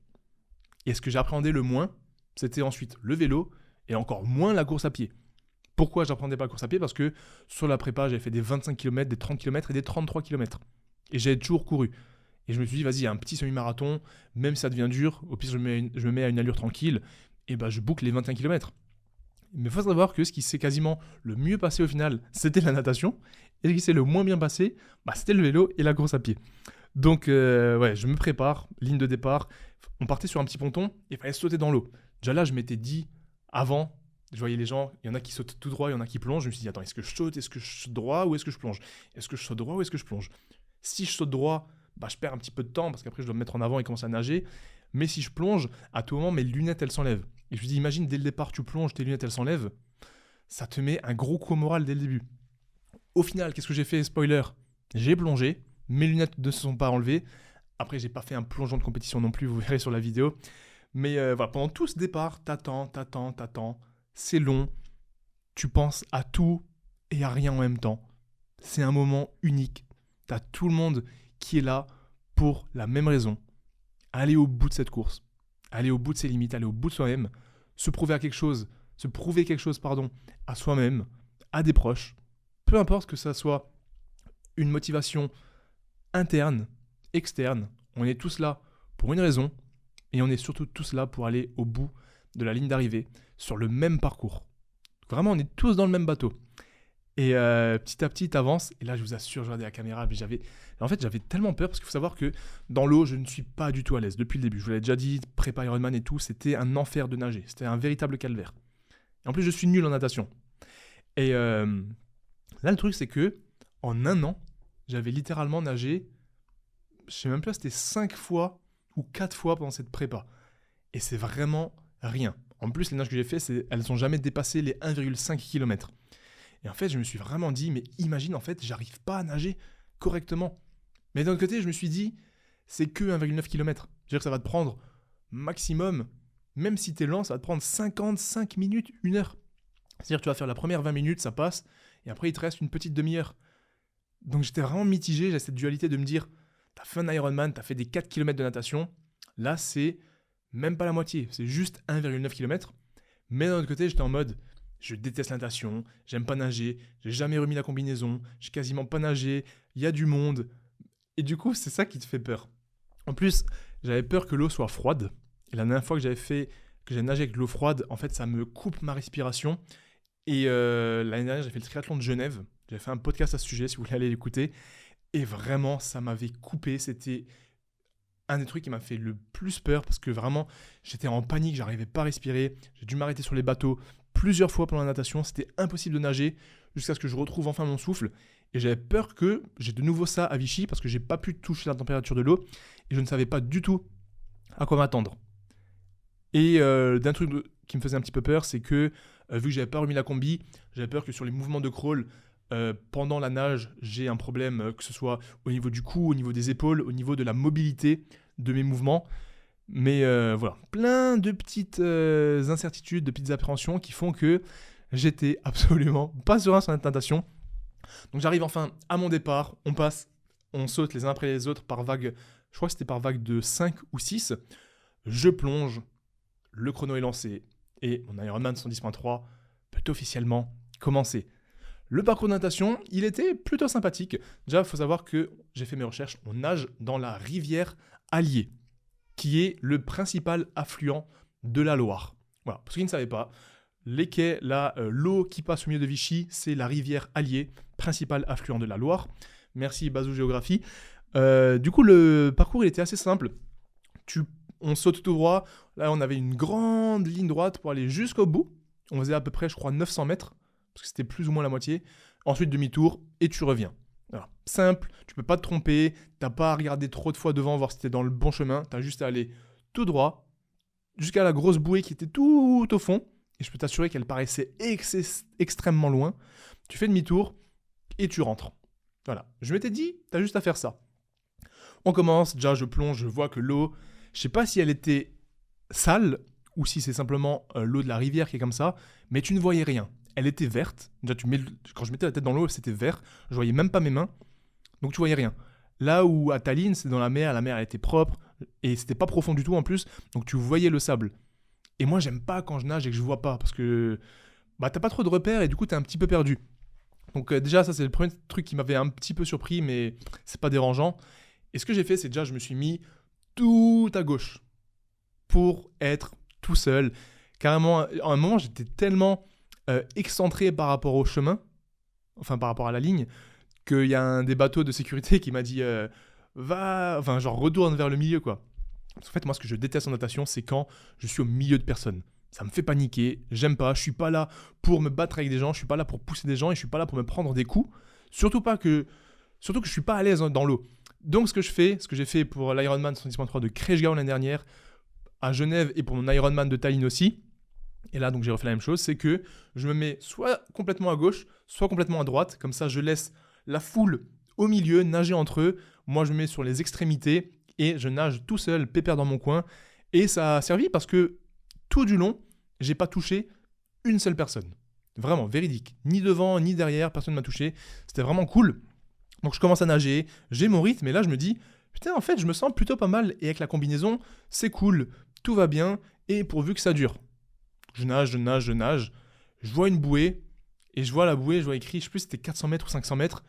A: Et ce que j'ai appréhendé le moins, c'était ensuite le vélo et encore moins la course à pied. Pourquoi j'appréhendais pas la course à pied ? Parce que sur la prépa, j'avais fait des 25 km, des 30 km et des 33 km. Et j'avais toujours couru. Et je me suis dit, vas-y, un petit semi-marathon, même si ça devient dur, au pire, je me mets à une allure tranquille, et je boucle les 21 km. Mais il faut savoir que ce qui s'est quasiment le mieux passé au final, c'était la natation. Et ce qui s'est le moins bien passé, c'était le vélo et la course à pied. Donc, je me prépare, ligne de départ. On partait sur un petit ponton et il fallait sauter dans l'eau. Déjà là, je m'étais dit, avant, je voyais les gens, il y en a qui sautent tout droit, il y en a qui plongent. Je me suis dit, attends, est-ce que je saute, est-ce que je saute droit ou est-ce que je plonge ? Est-ce que je saute droit ou est-ce que je plonge ? Si je saute droit, je perds un petit peu de temps parce qu'après, je dois me mettre en avant et commencer à nager. Mais si je plonge, à tout moment, mes lunettes, elles s'enlèvent. Et je me dis, imagine, dès le départ, tu plonges, tes lunettes, elles s'enlèvent. Ça te met un gros coup au moral dès le début. Au final, qu'est-ce que j'ai fait ? Spoiler, j'ai plongé. Mes lunettes ne se sont pas enlevées. Après, j'ai pas fait un plongeon de compétition non plus, vous verrez sur la vidéo. Mais pendant tout ce départ, t'attends. C'est long. Tu penses à tout et à rien en même temps. C'est un moment unique. T'as tout le monde qui est là pour la même raison. Aller au bout de cette course. Aller au bout de ses limites, aller au bout de soi-même. Se prouver quelque chose à soi-même, à des proches. Peu importe que ça soit une motivation interne, externe, on est tous là pour une raison et on est surtout tous là pour aller au bout de la ligne d'arrivée sur le même parcours. Vraiment, on est tous dans le même bateau. Et petit à petit, t'avances. Et là, je vous assure, je regardais la caméra, mais j'avais tellement peur parce qu'il faut savoir que dans l'eau, je ne suis pas du tout à l'aise depuis le début. Je vous l'ai déjà dit, prépa Ironman et tout, c'était un enfer de nager. C'était un véritable calvaire. Et en plus, je suis nul en natation. Et là, le truc, c'est que en un an, j'avais littéralement nagé, je sais même pas, c'était 5 fois ou 4 fois pendant cette prépa. Et c'est vraiment rien. En plus, les nages que j'ai fait, elles n'ont jamais dépassé les 1,5 km. Et en fait, je me suis vraiment dit, mais imagine, en fait, j'arrive pas à nager correctement. Mais d'un autre côté, je me suis dit, c'est que 1,9 km. C'est-à-dire que ça va te prendre maximum, même si t'es lent, ça va te prendre 55 minutes, 1 heure. C'est-à-dire que tu vas faire la première 20 minutes, ça passe, et après, il te reste une petite demi-heure. Donc j'étais vraiment mitigé, j'ai cette dualité de me dire, t'as fait un Ironman, t'as fait des 4 km de natation, là, c'est même pas la moitié, c'est juste 1,9 km. Mais d'un autre côté, j'étais en mode, je déteste la natation, j'aime pas nager, j'ai jamais remis la combinaison, j'ai quasiment pas nagé, il y a du monde. Et du coup, c'est ça qui te fait peur. En plus, j'avais peur que l'eau soit froide. Et la dernière fois que j'ai nagé avec de l'eau froide, en fait, ça me coupe ma respiration. Et l'année dernière, j'ai fait le triathlon de Genève. J'avais fait un podcast à ce sujet, si vous voulez aller l'écouter. Et vraiment, ça m'avait coupé. C'était un des trucs qui m'a fait le plus peur parce que vraiment, j'étais en panique, j'arrivais pas à respirer. J'ai dû m'arrêter sur les bateaux plusieurs fois pendant la natation. C'était impossible de nager jusqu'à ce que je retrouve enfin mon souffle. Et j'avais peur que j'ai de nouveau ça à Vichy parce que j'ai pas pu toucher la température de l'eau et je ne savais pas du tout à quoi m'attendre. Et d'un truc qui me faisait un petit peu peur, c'est que vu que j'avais pas remis la combi, j'avais peur que sur les mouvements de crawl, pendant la nage, j'ai un problème, que ce soit au niveau du cou, au niveau des épaules, au niveau de la mobilité de mes mouvements. Mais voilà, plein de petites incertitudes, de petites appréhensions qui font que j'étais absolument pas serein sur la natation. Donc j'arrive enfin à mon départ, on saute les uns après les autres par vague, je crois que c'était par vague de 5 ou 6. Je plonge, le chrono est lancé et mon Ironman 110.3 peut officiellement commencer. Le parcours de natation, il était plutôt sympathique. Déjà, il faut savoir que j'ai fait mes recherches, on nage dans la rivière Allier, qui est le principal affluent de la Loire. Voilà, pour ceux qui ne savaient pas, les quais, là, l'eau qui passe au milieu de Vichy, c'est la rivière Allier, principal affluent de la Loire. Merci Bazou Géographie. Du coup, le parcours, il était assez simple. On saute tout droit. Là, on avait une grande ligne droite pour aller jusqu'au bout. On faisait à peu près, je crois, 900 mètres, parce que c'était plus ou moins la moitié. Ensuite, demi-tour, et tu reviens. Voilà. Simple, tu peux pas te tromper, t'as pas à regarder trop de fois devant, voir si t'es dans le bon chemin. T'as juste à aller tout droit, jusqu'à la grosse bouée qui était tout au fond. Et je peux t'assurer qu'elle paraissait extrêmement loin. Tu fais demi-tour, et tu rentres. Voilà. Je m'étais dit, t'as juste à faire ça. On commence, déjà je plonge, je vois que l'eau, je sais pas si elle était sale ou si c'est simplement l'eau de la rivière qui est comme ça, mais tu ne voyais rien. Elle était verte. Déjà, quand je mettais la tête dans l'eau, c'était vert. Je voyais même pas mes mains, donc tu voyais rien. Là où à Tallinn, c'est dans la mer elle était propre et c'était pas profond du tout en plus, donc tu voyais le sable. Et moi, j'aime pas quand je nage et que je vois pas parce que t'as pas trop de repères et du coup t'es un petit peu perdu. Donc déjà, ça c'est le premier truc qui m'avait un petit peu surpris, mais c'est pas dérangeant. Et ce que j'ai fait, c'est déjà, je me suis mis tout à gauche pour être tout seul. Carrément, à un moment, j'étais tellement excentré par rapport au chemin, enfin par rapport à la ligne, qu'il y a un des bateaux de sécurité qui m'a dit retourne vers le milieu, quoi. Parce qu'en fait, moi, ce que je déteste en natation, c'est quand je suis au milieu de personnes. Ça me fait paniquer, j'aime pas, je suis pas là pour me battre avec des gens, je suis pas là pour pousser des gens et je suis pas là pour me prendre des coups. Surtout que je suis pas à l'aise dans l'eau. Donc ce que j'ai fait pour l'Ironman 110.3 de Krejgau l'année dernière à Genève et pour mon Ironman de Tallinn aussi, et là donc j'ai refait la même chose, c'est que je me mets soit complètement à gauche, soit complètement à droite, comme ça je laisse la foule au milieu nager entre eux, moi je me mets sur les extrémités et je nage tout seul, pépère dans mon coin, et ça a servi parce que tout du long, j'ai pas touché une seule personne. Vraiment, véridique. Ni devant, ni derrière, personne ne m'a touché. C'était vraiment cool. Donc je commence à nager, j'ai mon rythme, et là je me dis, putain, en fait, je me sens plutôt pas mal, et avec la combinaison, c'est cool, tout va bien, et pourvu que ça dure. Je nage, je vois une bouée, et je vois la bouée, je vois écrit, je sais plus si c'était 400 mètres ou 500 mètres,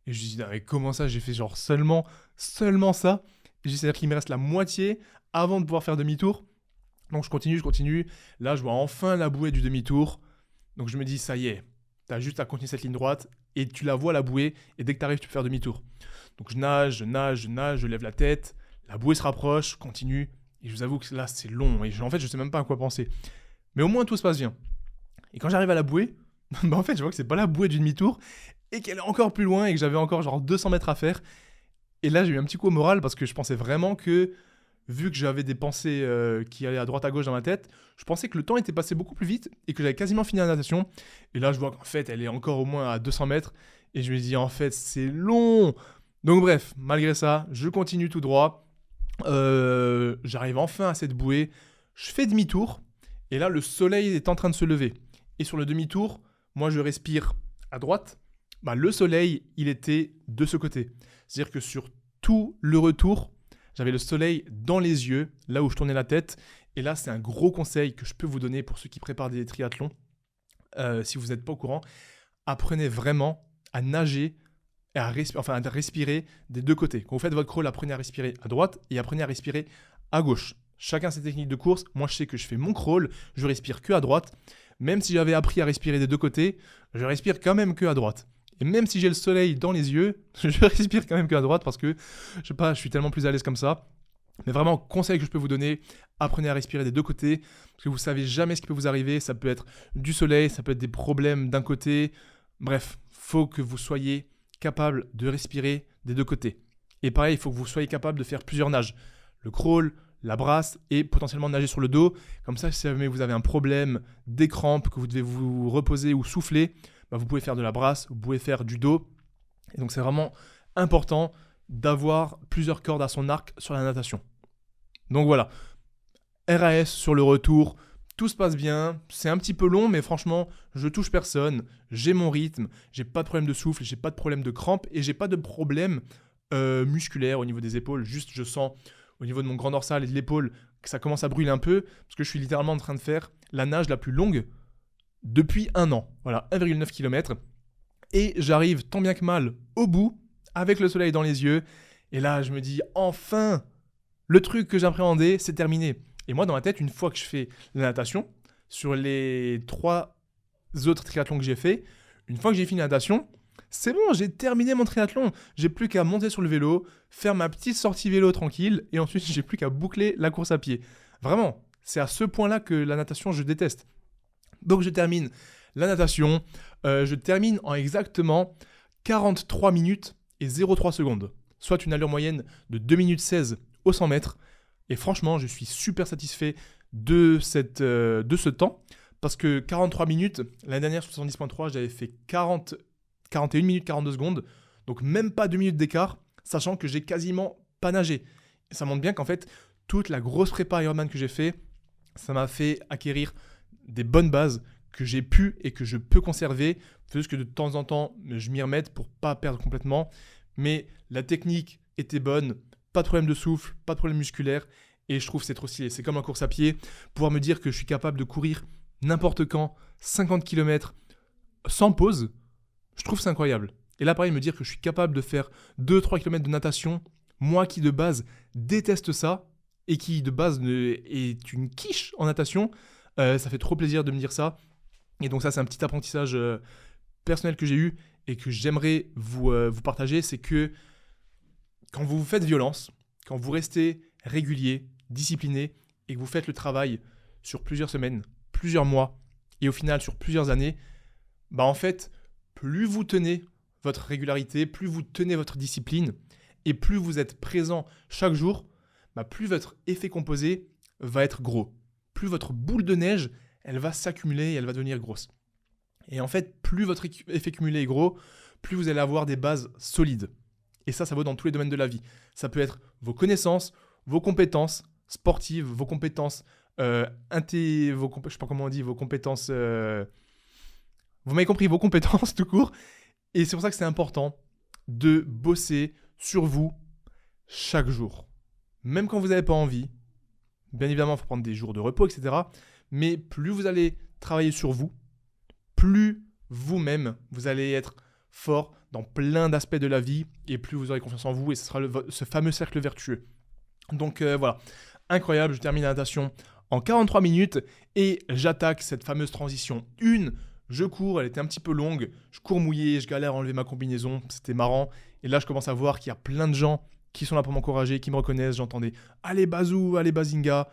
A: et je me dis, mais comment ça, j'ai fait genre seulement ça, et j'essaie qu'il me reste la moitié avant de pouvoir faire demi-tour. Donc je continue, là je vois enfin la bouée du demi-tour, donc je me dis, ça y est, t'as juste à continuer cette ligne droite, et tu la vois la bouée, et dès que t'arrives, tu peux faire demi-tour. Donc je nage, je lève la tête, la bouée se rapproche, je continue, et je vous avoue que là c'est long, et en fait je sais même pas à quoi penser. Mais au moins tout se passe bien. Et quand j'arrive à la bouée, en fait je vois que c'est pas la bouée du demi-tour, et qu'elle est encore plus loin, et que j'avais encore genre 200 mètres à faire. Et là j'ai eu un petit coup au moral, parce que je pensais vraiment que, vu que j'avais des pensées qui allaient à droite à gauche dans ma tête, je pensais que le temps était passé beaucoup plus vite et que j'avais quasiment fini la natation. Et là, je vois qu'en fait, elle est encore au moins à 200 mètres. Et je me dis, en fait, c'est long. Donc bref, malgré ça, je continue tout droit. J'arrive enfin à cette bouée. Je fais demi-tour. Et là, le soleil est en train de se lever. Et sur le demi-tour, moi, je respire à droite. Le soleil, il était de ce côté. C'est-à-dire que sur tout le retour, j'avais le soleil dans les yeux, là où je tournais la tête. Et là, c'est un gros conseil que je peux vous donner pour ceux qui préparent des triathlons. Si vous n'êtes pas au courant, apprenez vraiment à nager et à respirer des deux côtés. Quand vous faites votre crawl, apprenez à respirer à droite et apprenez à respirer à gauche. Chacun ses techniques de course. Moi, je sais que je fais mon crawl, je respire que à droite. Même si j'avais appris à respirer des deux côtés, je respire quand même que à droite. Et même si j'ai le soleil dans les yeux, je respire quand même qu'à droite parce que, je sais pas, je suis tellement plus à l'aise comme ça. Mais vraiment, conseil que je peux vous donner, apprenez à respirer des deux côtés parce que vous savez jamais ce qui peut vous arriver. Ça peut être du soleil, ça peut être des problèmes d'un côté. Bref, faut que vous soyez capable de respirer des deux côtés. Et pareil, il faut que vous soyez capable de faire plusieurs nages. Le crawl, la brasse et potentiellement nager sur le dos. Comme ça, si jamais vous avez un problème, des crampes, que vous devez vous reposer ou souffler, vous pouvez faire de la brasse, vous pouvez faire du dos. Et donc c'est vraiment important d'avoir plusieurs cordes à son arc sur la natation. Donc voilà, RAS sur le retour, tout se passe bien, c'est un petit peu long, mais franchement, je touche personne, j'ai mon rythme, j'ai pas de problème de souffle, j'ai pas de problème de crampes et j'ai pas de problème musculaire au niveau des épaules. Juste, je sens au niveau de mon grand dorsal et de l'épaule que ça commence à brûler un peu parce que je suis littéralement en train de faire la nage la plus longue depuis 1 an. Voilà, 1,9 km. Et j'arrive tant bien que mal au bout, avec le soleil dans les yeux. Et là, je me dis, enfin, le truc que j'appréhendais, c'est terminé. Et moi, dans ma tête, une fois que je fais la natation, sur les 3 autres triathlons que j'ai fait, une fois que j'ai fini la natation, c'est bon, j'ai terminé mon triathlon. J'ai plus qu'à monter sur le vélo, faire ma petite sortie vélo tranquille, et ensuite j'ai plus qu'à boucler la course à pied. Vraiment, c'est à ce point-là que la natation, je déteste. Donc je termine la natation, je termine en exactement 43 minutes et 0,3 secondes, soit une allure moyenne de 2 minutes 16 au 100 mètres. Et franchement, je suis super satisfait de ce temps, parce que 43 minutes, l'année dernière sur 70.3, j'avais fait 41 minutes 42 secondes, donc même pas 2 minutes d'écart, sachant que j'ai quasiment pas nagé. Et ça montre bien qu'en fait, toute la grosse prépa Ironman que j'ai fait, ça m'a fait acquérir des bonnes bases que j'ai pu et que je peux conserver. C'est juste que de temps en temps, je m'y remette pour pas perdre complètement. Mais la technique était bonne, pas de problème de souffle, pas de problème musculaire, et je trouve que c'est trop stylé. C'est comme la course à pied, pouvoir me dire que je suis capable de courir n'importe quand, 50 km sans pause, je trouve que c'est incroyable. Et là, pareil, me dire que je suis capable de faire 2-3 km de natation, moi qui de base déteste ça, et qui de base est une quiche en natation, ça fait trop plaisir de me dire ça. Et donc ça, c'est un petit apprentissage personnel que j'ai eu et que j'aimerais vous partager, c'est que quand vous vous faites violence, quand vous restez régulier, discipliné, et que vous faites le travail sur plusieurs semaines, plusieurs mois, et au final sur plusieurs années, bah en fait, plus vous tenez votre régularité, plus vous tenez votre discipline, et plus vous êtes présent chaque jour, bah plus votre effet composé va être gros. Plus votre boule de neige, elle va s'accumuler et elle va devenir grosse. Et en fait, plus votre effet cumulé est gros, plus vous allez avoir des bases solides. Et ça vaut dans tous les domaines de la vie. Ça peut être vos connaissances, vos compétences sportives, vos compétences je sais pas comment on dit, vos compétences... vous m'avez compris, vos compétences tout court. Et c'est pour ça que c'est important de bosser sur vous chaque jour. Même quand vous n'avez pas envie. Bien évidemment, il faut prendre des jours de repos, etc. Mais plus vous allez travailler sur vous, plus vous-même, vous allez être fort dans plein d'aspects de la vie et plus vous aurez confiance en vous et ce sera ce fameux cercle vertueux. Donc voilà, incroyable, je termine la natation en 43 minutes et j'attaque cette fameuse transition 1. Je cours, elle était un petit peu longue, je cours mouillé, je galère à enlever ma combinaison, c'était marrant. Et là, je commence à voir qu'il y a plein de gens qui sont là pour m'encourager, qui me reconnaissent. J'entendais « Allez Bazou, allez Bazinga !»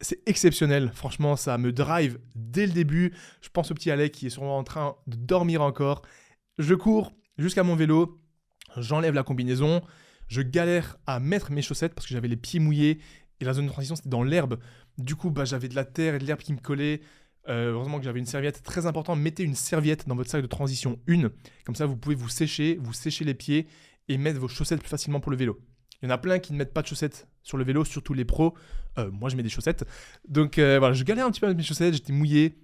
A: C'est exceptionnel, franchement, ça me drive dès le début. Je pense au petit Alec qui est sûrement en train de dormir encore. Je cours jusqu'à mon vélo, j'enlève la combinaison, je galère à mettre mes chaussettes parce que j'avais les pieds mouillés et la zone de transition c'était dans l'herbe. Du coup, j'avais de la terre et de l'herbe qui me collaient. Heureusement que j'avais une serviette, très important, mettez une serviette dans votre sac de transition 1, comme ça vous pouvez vous sécher les pieds et mettre vos chaussettes plus facilement pour le vélo. Il y en a plein qui ne mettent pas de chaussettes sur le vélo, surtout les pros. Moi, je mets des chaussettes. Donc voilà, je galère un petit peu avec mes chaussettes, j'étais mouillé.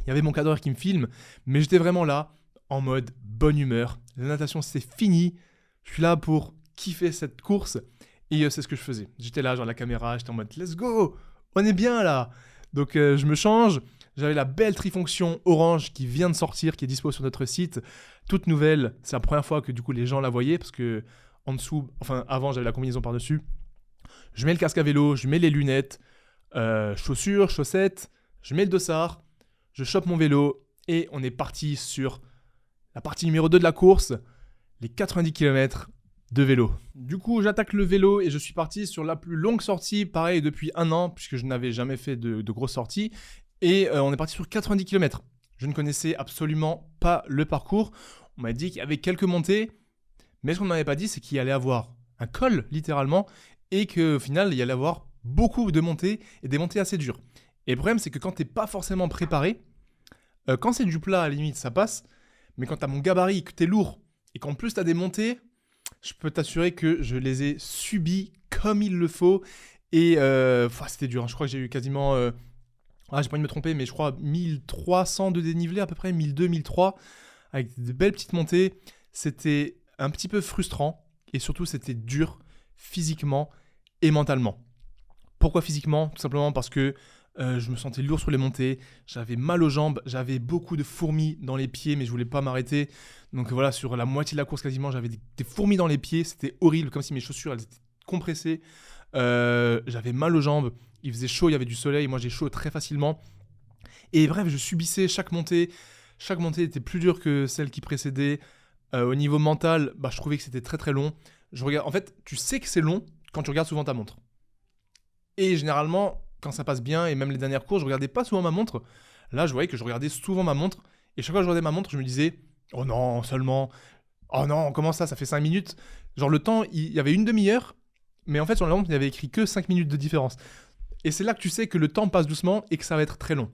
A: Il y avait mon cadreur qui me filme, mais j'étais vraiment là, en mode bonne humeur. La natation, c'est fini. Je suis là pour kiffer cette course. Et c'est ce que je faisais. J'étais là, genre la caméra, j'étais en mode let's go, on est bien là. Donc je me change. J'avais la belle trifonction orange qui vient de sortir, qui est dispo sur notre site. Toute nouvelle. C'est la première fois que du coup les gens la voyaient parce que en dessous, enfin avant j'avais la combinaison par-dessus. Je mets le casque à vélo, je mets les lunettes, chaussures, chaussettes, je mets le dossard, je chope mon vélo et on est parti sur la partie numéro 2 de la course, les 90 km de vélo. Du coup, j'attaque le vélo et je suis parti sur la plus longue sortie, pareil depuis 1 an, puisque je n'avais jamais fait de grosses sorties. Et on est parti sur 90 km. Je ne connaissais absolument pas le parcours. On m'a dit qu'il y avait quelques montées, mais ce qu'on ne m'avait pas dit, c'est qu'il y allait avoir un col, littéralement, et qu'au final, il y allait avoir beaucoup de montées, et des montées assez dures. Et le problème, c'est que quand tu n'es pas forcément préparé, quand c'est du plat, à la limite, ça passe, mais quand tu as mon gabarit, que tu es lourd, et qu'en plus tu as des montées, je peux t'assurer que je les ai subies comme il le faut, et c'était dur, hein. Je crois que j'ai eu quasiment... j'ai pas envie de me tromper, mais je crois 1300 de dénivelé, à peu près 1200, 1300, avec de belles petites montées. C'était un petit peu frustrant, et surtout c'était dur physiquement et mentalement. Pourquoi physiquement ? Tout simplement parce que je me sentais lourd sur les montées, j'avais mal aux jambes, j'avais beaucoup de fourmis dans les pieds, mais je voulais pas m'arrêter. Donc voilà, sur la moitié de la course quasiment, j'avais des fourmis dans les pieds, c'était horrible, comme si mes chaussures elles étaient compressées. J'avais mal aux jambes, il faisait chaud, il y avait du soleil, moi j'ai chaud très facilement. Et bref, je subissais chaque montée. Chaque montée était plus dure que celle qui précédait. Au niveau mental, je trouvais que c'était très très long. En fait, tu sais que c'est long quand tu regardes souvent ta montre. Et généralement, quand ça passe bien, et même les dernières courses, je regardais pas souvent ma montre. Là, je voyais que je regardais souvent ma montre. Et chaque fois que je regardais ma montre, je me disais, oh non, seulement. Oh non, comment ça fait 5 minutes. Genre le temps, il y avait une demi-heure, mais en fait sur la montre, il y avait écrit que 5 minutes de différence. Et c'est là que tu sais que le temps passe doucement et que ça va être très long.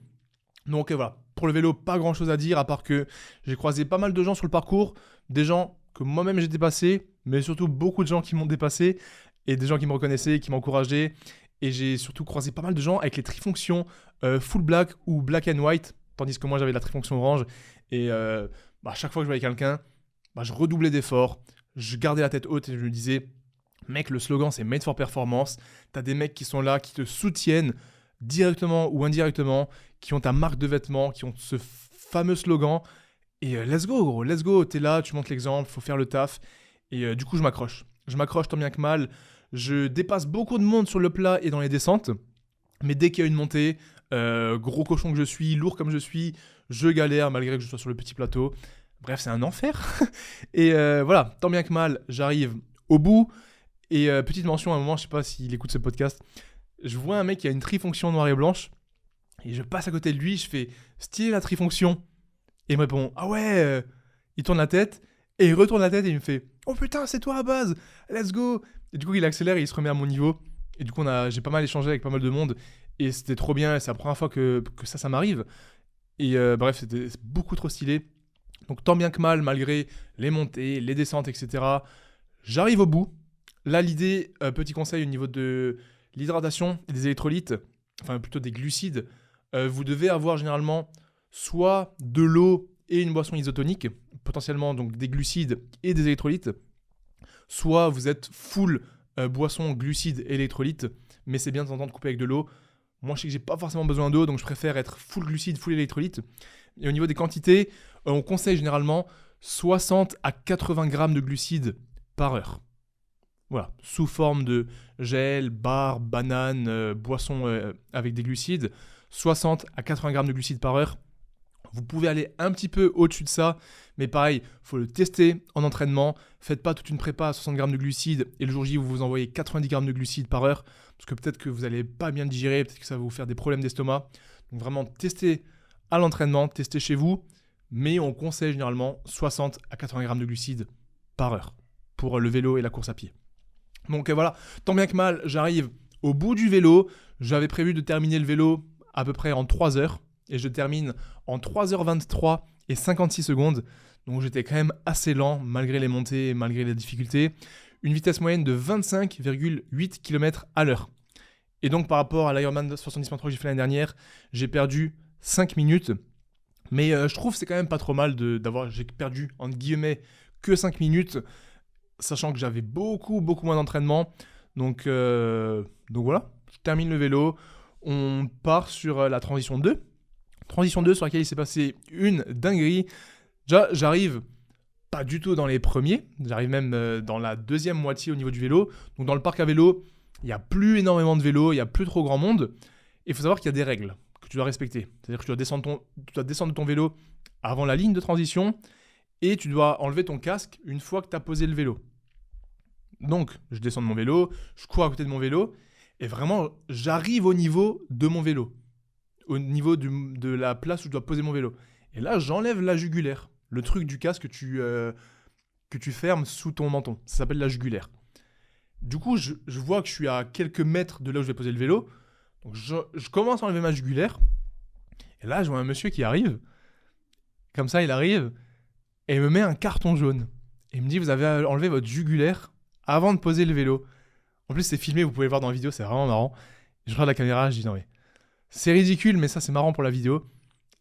A: Donc voilà, pour le vélo, pas grand chose à dire, à part que j'ai croisé pas mal de gens sur le parcours, des gens que moi-même j'ai dépassé, mais surtout beaucoup de gens qui m'ont dépassé, et des gens qui me reconnaissaient, qui m'encourageaient. Et j'ai surtout croisé pas mal de gens avec les trifonctions full black ou black and white, tandis que moi j'avais la trifonction orange. Et à chaque fois que je voyais quelqu'un, je redoublais d'efforts, je gardais la tête haute et je me disais, mec, le slogan c'est Made for Performance. T'as des mecs qui sont là, qui te soutiennent directement ou indirectement, qui ont ta marque de vêtements, qui ont ce fameux slogan. Et let's go, gros, let's go. T'es là, tu montres l'exemple, faut faire le taf. Et du coup, je m'accroche. Je m'accroche tant bien que mal. Je dépasse beaucoup de monde sur le plat et dans les descentes. Mais dès qu'il y a une montée, gros cochon que je suis, lourd comme je suis, je galère malgré que je sois sur le petit plateau. Bref, c'est un enfer. Et voilà, tant bien que mal, j'arrive au bout. Et petite mention, à un moment, je sais pas s'il écoute ce podcast, je vois un mec qui a une trifonction noire et blanche. Et je passe à côté de lui, je fais stylé la trifonction. Et il me répond ah ouais. Il tourne la tête. Et il retourne la tête et il me fait oh putain, c'est toi à base, let's go. Et du coup, il accélère et il se remet à mon niveau. Et du coup, j'ai pas mal échangé avec pas mal de monde. Et c'était trop bien. C'est la première fois que ça m'arrive. Et bref, c'était beaucoup trop stylé. Donc tant bien que mal, malgré les montées, les descentes, etc., j'arrive au bout. Là, l'idée, petit conseil au niveau de l'hydratation et des électrolytes, enfin plutôt des glucides, vous devez avoir généralement soit de l'eau et une boisson isotonique, potentiellement donc des glucides et des électrolytes, soit vous êtes full boisson, glucides et électrolytes, mais c'est bien de temps en temps de couper avec de l'eau. Moi, je sais que j'ai pas forcément besoin d'eau, donc je préfère être full glucides, full électrolytes. Et au niveau des quantités, on conseille généralement 60 à 80 grammes de glucides par heure. Voilà, sous forme de gel, bar, banane, boisson avec des glucides, 60 à 80 grammes de glucides par heure. Vous pouvez aller un petit peu au-dessus de ça, mais pareil, il faut le tester en entraînement. Faites pas toute une prépa à 60 grammes de glucides et le jour J, vous vous envoyez 90 grammes de glucides par heure, parce que peut-être que vous n'allez pas bien le digérer, peut-être que ça va vous faire des problèmes d'estomac. Donc vraiment, testez à l'entraînement, testez chez vous, mais on conseille généralement 60 à 80 grammes de glucides par heure pour le vélo et la course à pied. Donc voilà, tant bien que mal, j'arrive au bout du vélo. J'avais prévu de terminer le vélo à peu près en 3 heures. Et je termine en 3h23 et 56 secondes. Donc j'étais quand même assez lent malgré les montées et malgré les difficultés. Une vitesse moyenne de 25,8 km à l'heure. Et donc par rapport à l'Ironman 70.3 que j'ai fait l'année dernière, j'ai perdu 5 minutes. Mais je trouve que c'est quand même pas trop mal j'ai perdu entre guillemets que 5 minutes. Sachant que j'avais beaucoup moins d'entraînement. Donc voilà, je termine le vélo. On part sur la transition 2. Transition 2 sur laquelle il s'est passé une dinguerie. Déjà, j'arrive pas du tout dans les premiers. J'arrive même dans la deuxième moitié au niveau du vélo. Donc dans le parc à vélo, il n'y a plus énormément de vélos, il n'y a plus trop grand monde. Et il faut savoir qu'il y a des règles que tu dois respecter. C'est-à-dire que tu dois descendre de ton vélo avant la ligne de transition et tu dois enlever ton casque une fois que tu as posé le vélo. Donc, je descends de mon vélo, je cours à côté de mon vélo, et vraiment, j'arrive au niveau de mon vélo, au niveau de la place où je dois poser mon vélo. Et là, j'enlève la jugulaire, le truc du casque que tu fermes sous ton menton. Ça s'appelle la jugulaire. Du coup, je vois que je suis à quelques mètres de là où je vais poser le vélo, donc je commence à enlever ma jugulaire, et là, je vois un monsieur qui arrive, comme ça, il arrive, et il me met un carton jaune. Et il me dit, vous avez enlevé votre jugulaire avant de poser le vélo. En plus, c'est filmé, vous pouvez le voir dans la vidéo, c'est vraiment marrant. Je regarde la caméra, je dis non mais c'est ridicule, mais ça c'est marrant pour la vidéo.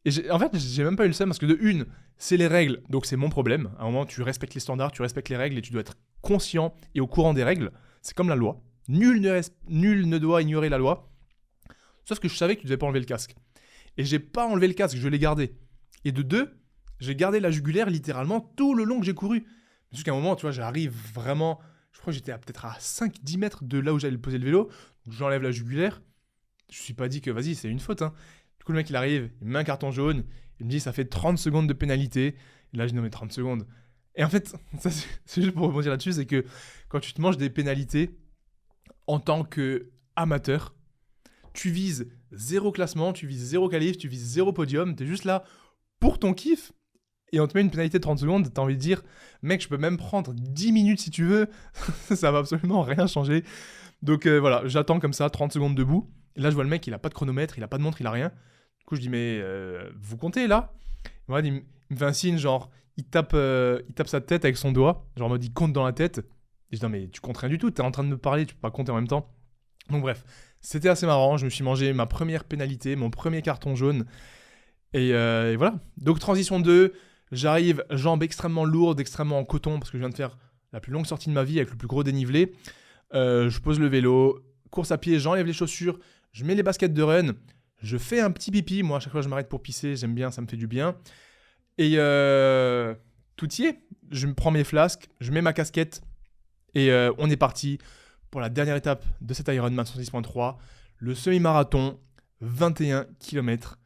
A: Et en fait, j'ai même pas eu le seum parce que de une, c'est les règles, donc c'est mon problème. À un moment, tu respectes les standards, tu respectes les règles et tu dois être conscient et au courant des règles. C'est comme la loi. Nul ne doit ignorer la loi. Sauf que je savais que tu devais pas enlever le casque. Et j'ai pas enlevé le casque, je l'ai gardé. Et de deux, j'ai gardé la jugulaire littéralement tout le long que j'ai couru. Jusqu'à un moment, tu vois, j'arrive vraiment. Je crois que j'étais peut-être à 5-10 mètres de là où j'allais poser le vélo. Donc j'enlève la jugulaire. Je me suis pas dit que vas-y, c'est une faute. Hein. Du coup, le mec, il arrive, il me met un carton jaune, il me dit, ça fait 30 secondes de pénalité. Et là, je dis, non, mais 30 secondes. Et en fait, ça, c'est juste pour rebondir là-dessus, c'est que quand tu te manges des pénalités, en tant qu'amateur, tu vises zéro classement, tu vises zéro qualif, tu vises zéro podium, t'es juste là pour ton kiff, et on te met une pénalité de 30 secondes, t'as envie de dire, mec, je peux même prendre 10 minutes si tu veux, ça va absolument rien changer. Donc voilà, j'attends comme ça, 30 secondes debout, et là je vois le mec, il a pas de chronomètre, il a pas de montre, il a rien. Du coup je dis, mais vous comptez là? Il me fait un signe, genre, il tape sa tête avec son doigt, genre en mode il compte dans la tête. Et je dis, non mais tu comptes rien du tout, t'es en train de me parler, tu peux pas compter en même temps. Donc bref, c'était assez marrant, je me suis mangé ma première pénalité, mon premier carton jaune. Et voilà. Donc transition 2, j'arrive, jambes extrêmement lourdes, extrêmement en coton, parce que je viens de faire la plus longue sortie de ma vie avec le plus gros dénivelé. Je pose le vélo, course à pied, j'enlève les chaussures, je mets les baskets de run, je fais un petit pipi. Moi, à chaque fois, je m'arrête pour pisser, j'aime bien, ça me fait du bien. Et tout y est, je me prends mes flasques, je mets ma casquette, et on est parti pour la dernière étape de cet Ironman 106.3, le semi-marathon, 21 km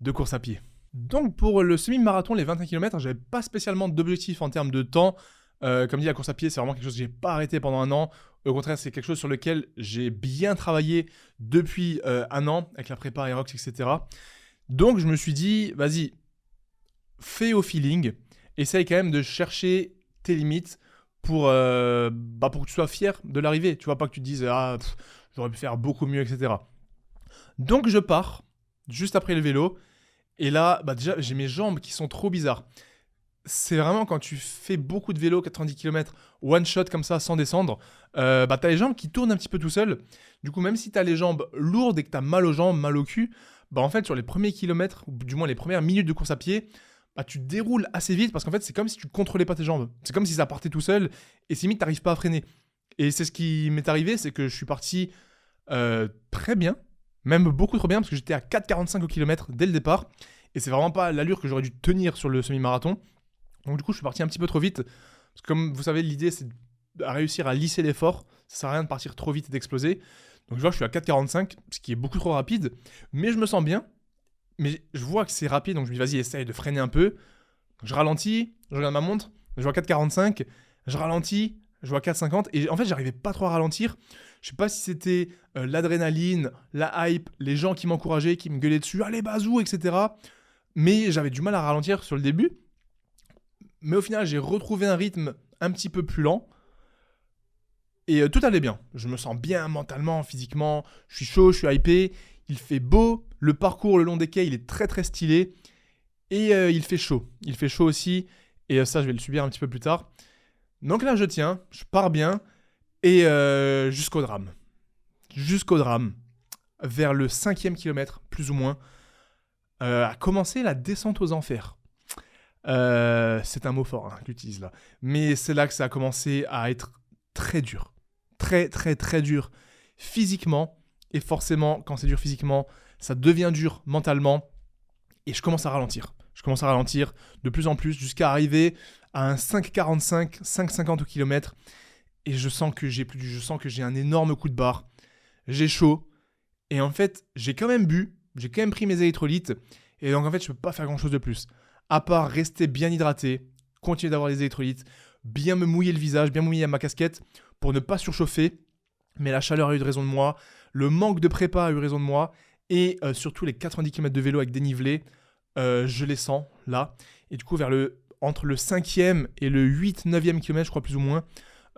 A: de course à pied. Donc pour le semi-marathon, les 21 km, j'avais pas spécialement d'objectif en termes de temps. Comme dit, la course à pied, c'est vraiment quelque chose que j'ai pas arrêté pendant un an. Au contraire, c'est quelque chose sur lequel j'ai bien travaillé depuis un an, avec la prépa Aerox, etc. Donc je me suis dit, vas-y, fais au feeling, essaye quand même de chercher tes limites pour que tu sois fier de l'arrivée. Tu vois, pas que tu te dises, j'aurais pu faire beaucoup mieux, etc. Donc je pars, juste après le vélo, et là, déjà, j'ai mes jambes qui sont trop bizarres. C'est vraiment quand tu fais beaucoup de vélo, 90 km, one shot comme ça, sans descendre, t'as les jambes qui tournent un petit peu tout seul. Du coup, même si t'as les jambes lourdes et que t'as mal aux jambes, mal au cul, en fait, sur les premiers kilomètres, ou du moins les premières minutes de course à pied, tu déroules assez vite parce qu'en fait, c'est comme si tu contrôlais pas tes jambes. C'est comme si ça partait tout seul et c'est limite, t'arrives pas à freiner. Et c'est ce qui m'est arrivé, c'est que je suis parti très bien, même beaucoup trop bien, parce que j'étais à 4,45 au kilomètre dès le départ. Et c'est vraiment pas l'allure que j'aurais dû tenir sur le semi-marathon. Donc du coup, je suis parti un petit peu trop vite. Parce que comme vous savez, l'idée, c'est de réussir à lisser l'effort. Ça sert à rien de partir trop vite et d'exploser. Donc je vois que je suis à 4,45, ce qui est beaucoup trop rapide. Mais je me sens bien. Mais je vois que c'est rapide, donc je me dis, vas-y, essaye de freiner un peu. Donc, je ralentis, je regarde ma montre, je vois 4,45, je ralentis, je vois 4,50. Et en fait, j'arrivais pas trop à ralentir. Je sais pas si c'était l'adrénaline, la hype, les gens qui m'encourageaient, qui me gueulaient dessus, allez, bazou, etc. Mais j'avais du mal à ralentir sur le début. Mais au final, j'ai retrouvé un rythme un petit peu plus lent. Et tout allait bien. Je me sens bien mentalement, physiquement. Je suis chaud, je suis hypé. Il fait beau. Le parcours le long des quais, il est très très stylé. Et il fait chaud. Il fait chaud aussi. Et ça, je vais le subir un petit peu plus tard. Donc là, je tiens. Je pars bien. Et jusqu'au drame. Jusqu'au drame. Vers le 5e kilomètre, plus ou moins, a commencé la descente aux enfers. C'est un mot fort que j'utilise là. Mais c'est là que ça a commencé à être très dur. Très, très, très dur physiquement. Et forcément, quand c'est dur physiquement, ça devient dur mentalement. Et je commence à ralentir. Je commence à ralentir de plus en plus jusqu'à arriver à un 5,45, 5,50 au kilomètre. Et je sens que j'ai un énorme coup de barre. J'ai chaud. Et en fait, j'ai quand même bu. J'ai quand même pris mes électrolytes. Et donc en fait, je ne peux pas faire grand chose de plus. À part rester bien hydraté, continuer d'avoir les électrolytes, bien me mouiller le visage, bien mouiller ma casquette pour ne pas surchauffer. Mais la chaleur a eu raison de moi, le manque de prépa a eu raison de moi, et surtout les 90 km de vélo avec dénivelé, je les sens là. Et du coup, entre le 5e et le 8-9e kilomètre, je crois plus ou moins,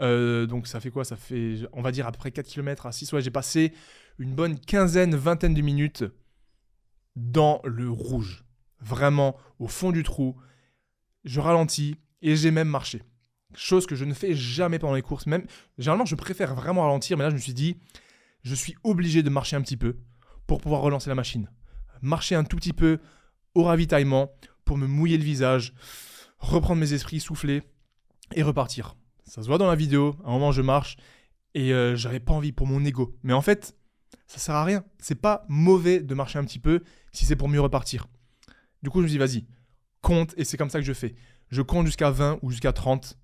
A: donc ça fait quoi? Ça fait, on va dire, à peu près 4 km à 6. Ouais, j'ai passé une bonne vingtaine de minutes dans le rouge. Vraiment, au fond du trou. Je ralentis et j'ai même marché. Chose que je ne fais jamais pendant les courses. Même, généralement, je préfère vraiment ralentir, mais là, je me suis dit, je suis obligé de marcher un petit peu pour pouvoir relancer la machine. Marcher un tout petit peu au ravitaillement pour me mouiller le visage, reprendre mes esprits, souffler et repartir. Ça se voit dans la vidéo. À un moment, je marche et j'avais pas envie pour mon ego. Mais en fait, ça sert à rien. C'est pas mauvais de marcher un petit peu si c'est pour mieux repartir. Du coup, je me dis, vas-y, compte, et c'est comme ça que je fais. Je compte jusqu'à 20 ou jusqu'à 30,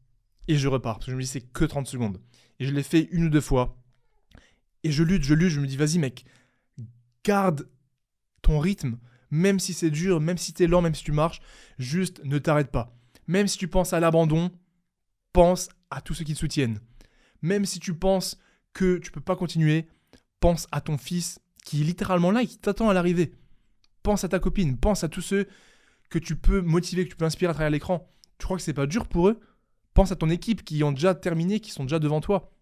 A: et je repars. Parce que je me dis, c'est que 30 secondes. Et je l'ai fait une ou deux fois. Et je lutte, je me dis, vas-y mec, garde ton rythme, Même si c'est dur, même si t'es lent, même si tu marches, juste ne t'arrête pas. Même si tu penses à l'abandon, pense à tous ceux qui te soutiennent. Même si tu penses que tu peux pas continuer, pense à ton fils qui est littéralement là et qui t'attend à l'arrivée. Pense à ta copine, pense à tous ceux que tu peux motiver, que tu peux inspirer à travers l'écran. Tu crois que c'est pas dur pour eux? Pense à ton équipe qui ont déjà terminé, qui sont déjà devant toi.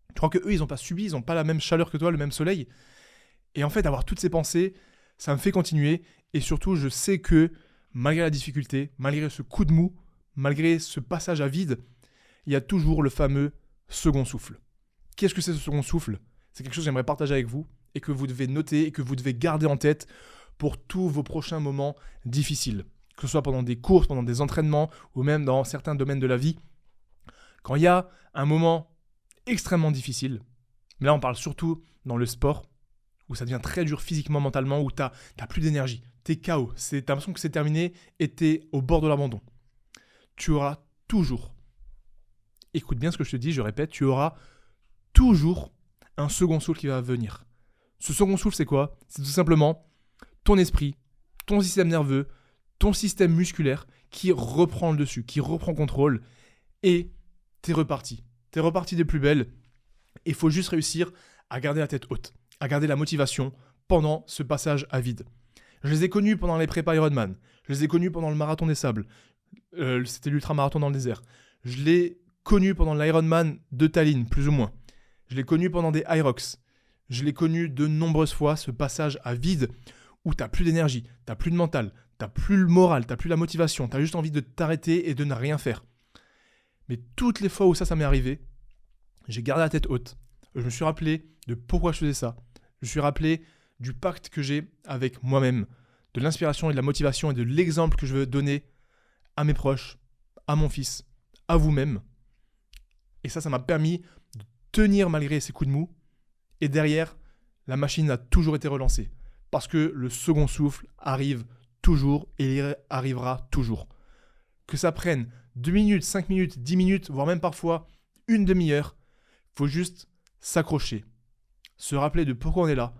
A: Tu crois que eux, ils n'ont pas subi, ils n'ont pas la même chaleur que toi, le même soleil. Et en fait, avoir toutes ces pensées, ça me fait continuer. Et surtout, je sais que malgré la difficulté, malgré ce coup de mou, malgré ce passage à vide, il y a toujours le fameux second souffle. Qu'est-ce que c'est ce second souffle? C'est quelque chose que j'aimerais partager avec vous et que vous devez noter et que vous devez garder en tête pour tous vos prochains moments difficiles. Que ce soit pendant des courses, pendant des entraînements ou même dans certains domaines de la vie. Quand il y a un moment extrêmement difficile, mais là on parle surtout dans le sport, où ça devient très dur physiquement, mentalement, où t'as plus d'énergie, t'es KO, t'as l'impression que c'est terminé et t'es au bord de l'abandon. Tu auras toujours, écoute bien ce que je te dis, je répète, tu auras toujours un second souffle qui va venir. Ce second souffle, c'est quoi? C'est tout simplement ton esprit, ton système nerveux, ton système musculaire qui reprend le dessus, qui reprend contrôle et t'es reparti. T'es reparti des plus belles. Il faut juste réussir à garder la tête haute, à garder la motivation pendant ce passage à vide. Je les ai connus pendant les prépa Ironman. Je les ai connus pendant le marathon des sables. C'était l'ultramarathon dans le désert. Je l'ai connu pendant l'Ironman de Tallinn, plus ou moins. Je l'ai connu pendant des Hyrox. Je l'ai connu de nombreuses fois, ce passage à vide où t'as plus d'énergie, t'as plus de mental, t'as plus le moral, t'as plus la motivation, t'as juste envie de t'arrêter et de ne rien faire. Mais toutes les fois où ça m'est arrivé, j'ai gardé la tête haute. Je me suis rappelé de pourquoi je faisais ça. Je me suis rappelé du pacte que j'ai avec moi-même, de l'inspiration et de la motivation et de l'exemple que je veux donner à mes proches, à mon fils, à vous-même. Et ça m'a permis de tenir malgré ces coups de mou. Et derrière, la machine a toujours été relancée. Parce que le second souffle arrive toujours et il arrivera toujours. Que ça prenne 2 minutes, 5 minutes, 10 minutes, voire même parfois une demi-heure, il faut juste s'accrocher. Se rappeler de pourquoi on est là,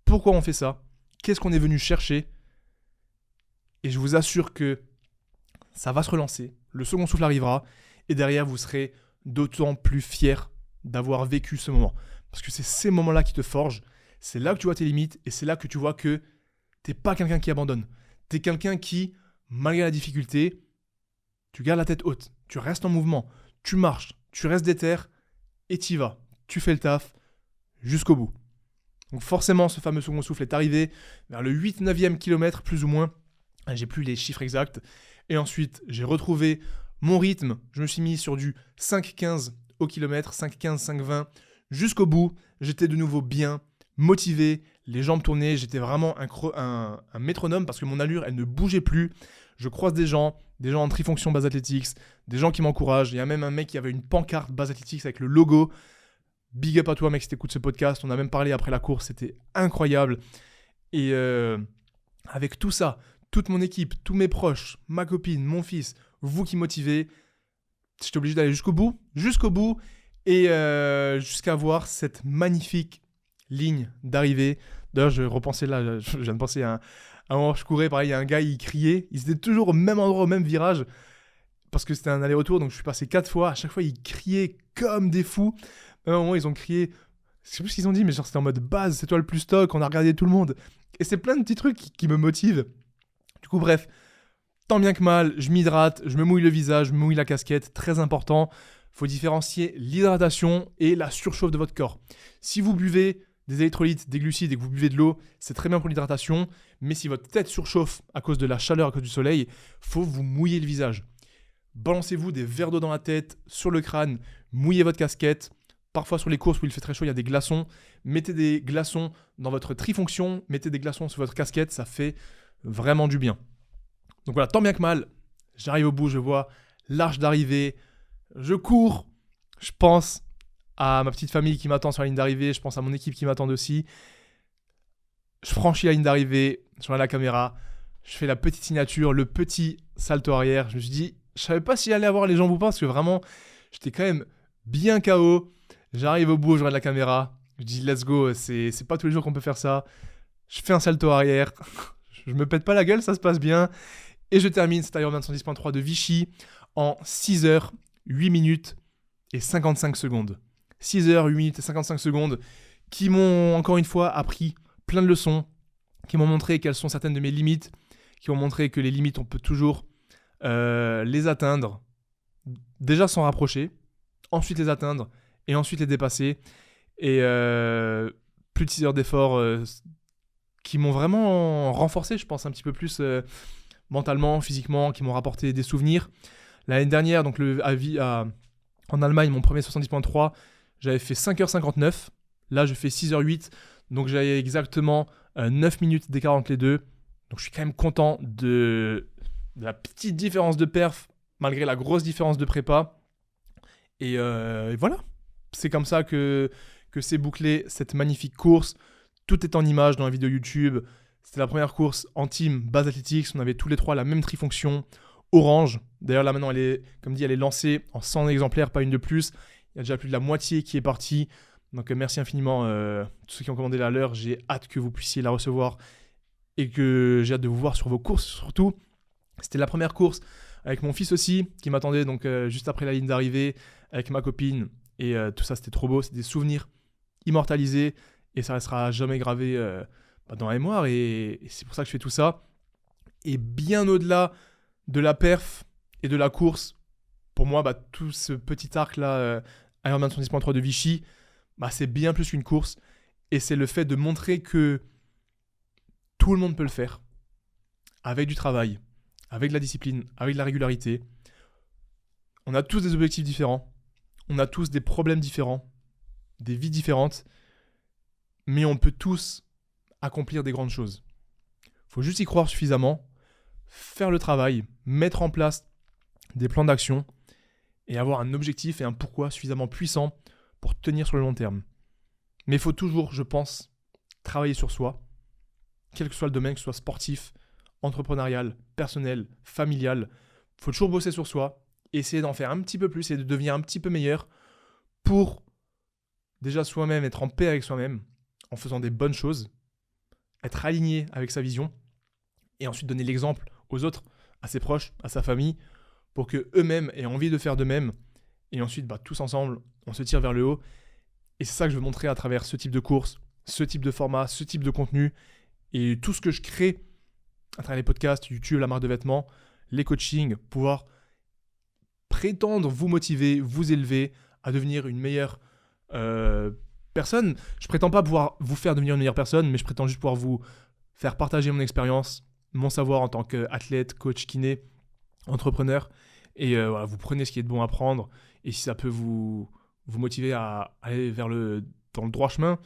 A: pourquoi on fait ça, qu'est-ce qu'on est venu chercher. Et je vous assure que ça va se relancer, le second souffle arrivera, et derrière vous serez d'autant plus fiers d'avoir vécu ce moment. Parce que c'est ces moments-là qui te forgent, c'est là que tu vois tes limites, et c'est là que tu vois que t'es pas quelqu'un qui abandonne. T'es quelqu'un qui, malgré la difficulté, tu gardes la tête haute, tu restes en mouvement, tu marches, tu restes déter, et t'y vas. Tu fais le taf jusqu'au bout. Donc forcément, ce fameux second souffle est arrivé vers le 8-9e kilomètre, plus ou moins. J'ai plus les chiffres exacts. Et ensuite, j'ai retrouvé mon rythme. Je me suis mis sur du 5-15 au kilomètre, 5-15, 5-20, jusqu'au bout. J'étais de nouveau bien motivé, les jambes tournaient. J'étais vraiment un métronome parce que mon allure, elle ne bougeait plus. Je croise des gens en trifonction base athletics, des gens qui m'encouragent. Il y a même un mec qui avait une pancarte base athletics avec le logo. Big up à toi, mec, si t'écoutes ce podcast. On a même parlé après la course, c'était incroyable. Et avec tout ça, toute mon équipe, tous mes proches, ma copine, mon fils, vous qui motivez, j'étais obligé d'aller jusqu'au bout, et jusqu'à voir cette magnifique ligne d'arrivée. D'ailleurs, je repensais là, je viens de penser à un moment où je courais, pareil, il y a un gars, il criait, ils étaient toujours au même endroit, au même virage, parce que c'était un aller-retour, donc je suis passé 4 fois, à chaque fois, ils criaient comme des fous. À un moment, ils ont crié, je sais plus ce qu'ils ont dit, mais genre c'était en mode base, c'est toi le plus stock, on a regardé tout le monde. Et c'est plein de petits trucs qui me motivent. Du coup, bref, tant bien que mal, je m'hydrate, je me mouille le visage, je me mouille la casquette, très important. Il faut différencier l'hydratation et la surchauffe de votre corps. Si vous buvez des électrolytes, des glucides et que vous buvez de l'eau, c'est très bien pour l'hydratation. Mais si votre tête surchauffe à cause de la chaleur, à cause du soleil, faut vous mouiller le visage. Balancez-vous des verres d'eau dans la tête, sur le crâne, mouillez votre casquette. Parfois sur les courses où il fait très chaud, il y a des glaçons. Mettez des glaçons dans votre trifonction, mettez des glaçons sur votre casquette, ça fait vraiment du bien. Donc voilà, tant bien que mal, j'arrive au bout, je vois l'arche d'arrivée, je cours, je pense à ma petite famille qui m'attend sur la ligne d'arrivée, je pense à mon équipe qui m'attend aussi. Je franchis la ligne d'arrivée, je regarde la caméra, je fais la petite signature, le petit salto arrière. Je me suis dit, je savais pas si j'allais avoir les jambes ou pas, parce que vraiment, j'étais quand même bien KO. J'arrive au bout, je regarde la caméra, je dis let's go, c'est pas tous les jours qu'on peut faire ça. Je fais un salto arrière, je me pète pas la gueule, ça se passe bien. Et je termine cet Ironman 110.3 de Vichy en 6 heures, 8 minutes et 55 secondes. 6 heures, 8 minutes et 55 secondes qui m'ont encore une fois appris plein de leçons, qui m'ont montré quelles sont certaines de mes limites, qui m'ont montré que les limites, on peut toujours les atteindre, déjà s'en rapprocher, ensuite les atteindre et ensuite les dépasser. Et plus de 6 heures d'effort qui m'ont vraiment renforcé, je pense, un petit peu plus mentalement, physiquement, qui m'ont rapporté des souvenirs. L'année dernière, donc en Allemagne, mon premier 70.3, j'avais fait 5h59. Là, je fais 6h08. Donc, j'avais exactement 9 minutes d'écart entre les deux. Donc, je suis quand même content de la petite différence de perf, malgré la grosse différence de prépa. Et voilà. C'est comme ça que c'est bouclé, cette magnifique course. Tout est en image dans la vidéo YouTube. C'était la première course en team base athletics. On avait tous les trois la même trifonction orange. D'ailleurs, là maintenant, elle est lancée en 100 exemplaires, pas une de plus. Il y a déjà plus de la moitié qui est partie. Donc, merci infiniment tous ceux qui ont commandé la leur. J'ai hâte que vous puissiez la recevoir et que j'ai hâte de vous voir sur vos courses surtout. C'était la première course avec mon fils aussi qui m'attendait donc juste après la ligne d'arrivée avec ma copine. Et tout ça, c'était trop beau. C'est des souvenirs immortalisés et ça restera jamais gravé dans la mémoire. Et c'est pour ça que je fais tout ça. Et bien au-delà de la perf et de la course, pour moi, tout ce petit arc-là, Ironman 110.3 de Vichy, c'est bien plus qu'une course. Et c'est le fait de montrer que tout le monde peut le faire. Avec du travail, avec de la discipline, avec de la régularité. On a tous des objectifs différents. On a tous des problèmes différents, des vies différentes. Mais on peut tous accomplir des grandes choses. Il faut juste y croire suffisamment, faire le travail, mettre en place des plans d'action et avoir un objectif et un pourquoi suffisamment puissant pour tenir sur le long terme. Mais il faut toujours, je pense, travailler sur soi, quel que soit le domaine, que ce soit sportif, entrepreneurial, personnel, familial. Il faut toujours bosser sur soi, essayer d'en faire un petit peu plus et de devenir un petit peu meilleur pour déjà soi-même être en paix avec soi-même en faisant des bonnes choses, être aligné avec sa vision et ensuite donner l'exemple aux autres, à ses proches, à sa famille pour qu'eux-mêmes aient envie de faire de même. Et ensuite, tous ensemble, on se tire vers le haut. Et c'est ça que je veux montrer à travers ce type de course, ce type de format, ce type de contenu et tout ce que je crée à travers les podcasts, YouTube, la marque de vêtements, les coachings, pouvoir prétendre vous motiver, vous élever à devenir une meilleure personne. Je prétends pas pouvoir vous faire devenir une meilleure personne, mais je prétends juste pouvoir vous faire partager mon expérience, mon savoir en tant qu'athlète, coach, kiné, entrepreneur. Et vous prenez ce qui est de bon à prendre. Et si ça peut vous motiver à aller dans le droit chemin,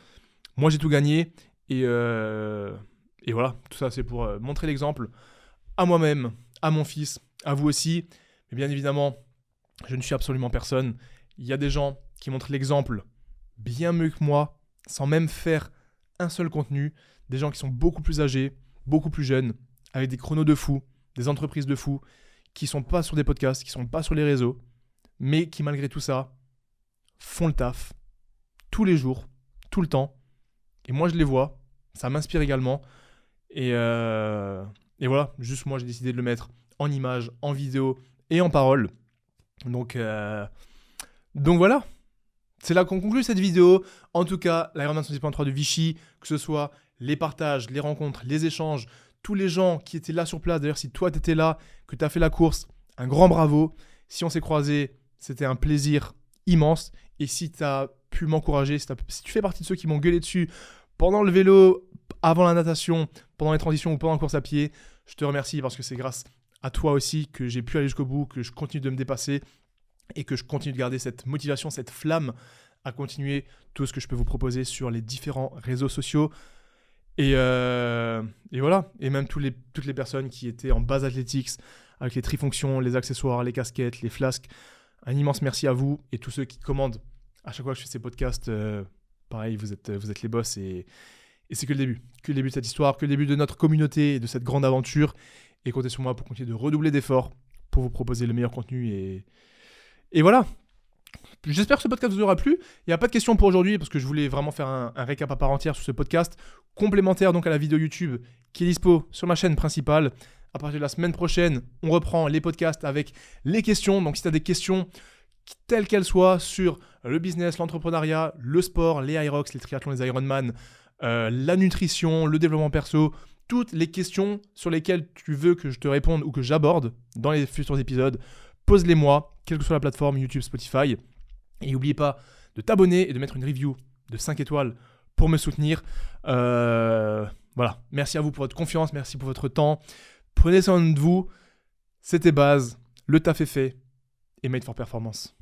A: moi j'ai tout gagné. Et voilà, tout ça c'est pour montrer l'exemple à moi-même, à mon fils, à vous aussi. Mais bien évidemment, je ne suis absolument personne. Il y a des gens qui montrent l'exemple bien mieux que moi, sans même faire un seul contenu. Des gens qui sont beaucoup plus âgés, beaucoup plus jeunes, avec des chronos de fou, des entreprises de fou, qui ne sont pas sur des podcasts, qui ne sont pas sur les réseaux, mais qui malgré tout ça, font le taf, tous les jours, tout le temps. Et moi je les vois, ça m'inspire également. Et voilà, juste moi j'ai décidé de le mettre en image, en vidéo et en parole. Donc voilà, c'est là qu'on conclut cette vidéo. En tout cas, l'Ironman 110.3 de Vichy, que ce soit les partages, les rencontres, les échanges, tous les gens qui étaient là sur place. D'ailleurs, si toi t'étais là, que tu as fait la course, un grand bravo. Si on s'est croisés, c'était un plaisir immense. Et si tu as pu m'encourager, si tu fais partie de ceux qui m'ont gueulé dessus pendant le vélo, avant la natation, pendant les transitions ou pendant la course à pied, je te remercie parce que c'est grâce à toi aussi que j'ai pu aller jusqu'au bout, que je continue de me dépasser et que je continue de garder cette motivation, cette flamme à continuer tout ce que je peux vous proposer sur les différents réseaux sociaux. Et voilà, et même toutes les personnes qui étaient en base athletics avec les trifonctions, les accessoires, les casquettes, les flasques. Un immense merci à vous et tous ceux qui commandent à chaque fois que je fais ces podcasts. Pareil, vous êtes les boss et c'est que le début de cette histoire, que le début de notre communauté et de cette grande aventure. Et comptez sur moi pour continuer de redoubler d'efforts pour vous proposer le meilleur contenu. Et voilà, J'espère que ce podcast vous aura plu. Il n'y a pas de questions pour aujourd'hui parce que je voulais vraiment faire un récap à part entière sur ce podcast, complémentaire donc à la vidéo YouTube qui est dispo sur ma chaîne principale. À partir de la semaine prochaine, on reprend les podcasts avec les questions. Donc si tu as des questions telles qu'elles soient sur le business, l'entrepreneuriat, le sport, les Irox, les triathlons, les Ironman, la nutrition, le développement perso, toutes les questions sur lesquelles tu veux que je te réponde ou que j'aborde dans les futurs épisodes, pose-les-moi, quelle que soit la plateforme, YouTube, Spotify. Et n'oubliez pas de t'abonner et de mettre une review de 5 étoiles pour me soutenir. Voilà, merci à vous pour votre confiance, merci pour votre temps. Prenez soin de vous, c'était Baz, le taf est fait et made for performance.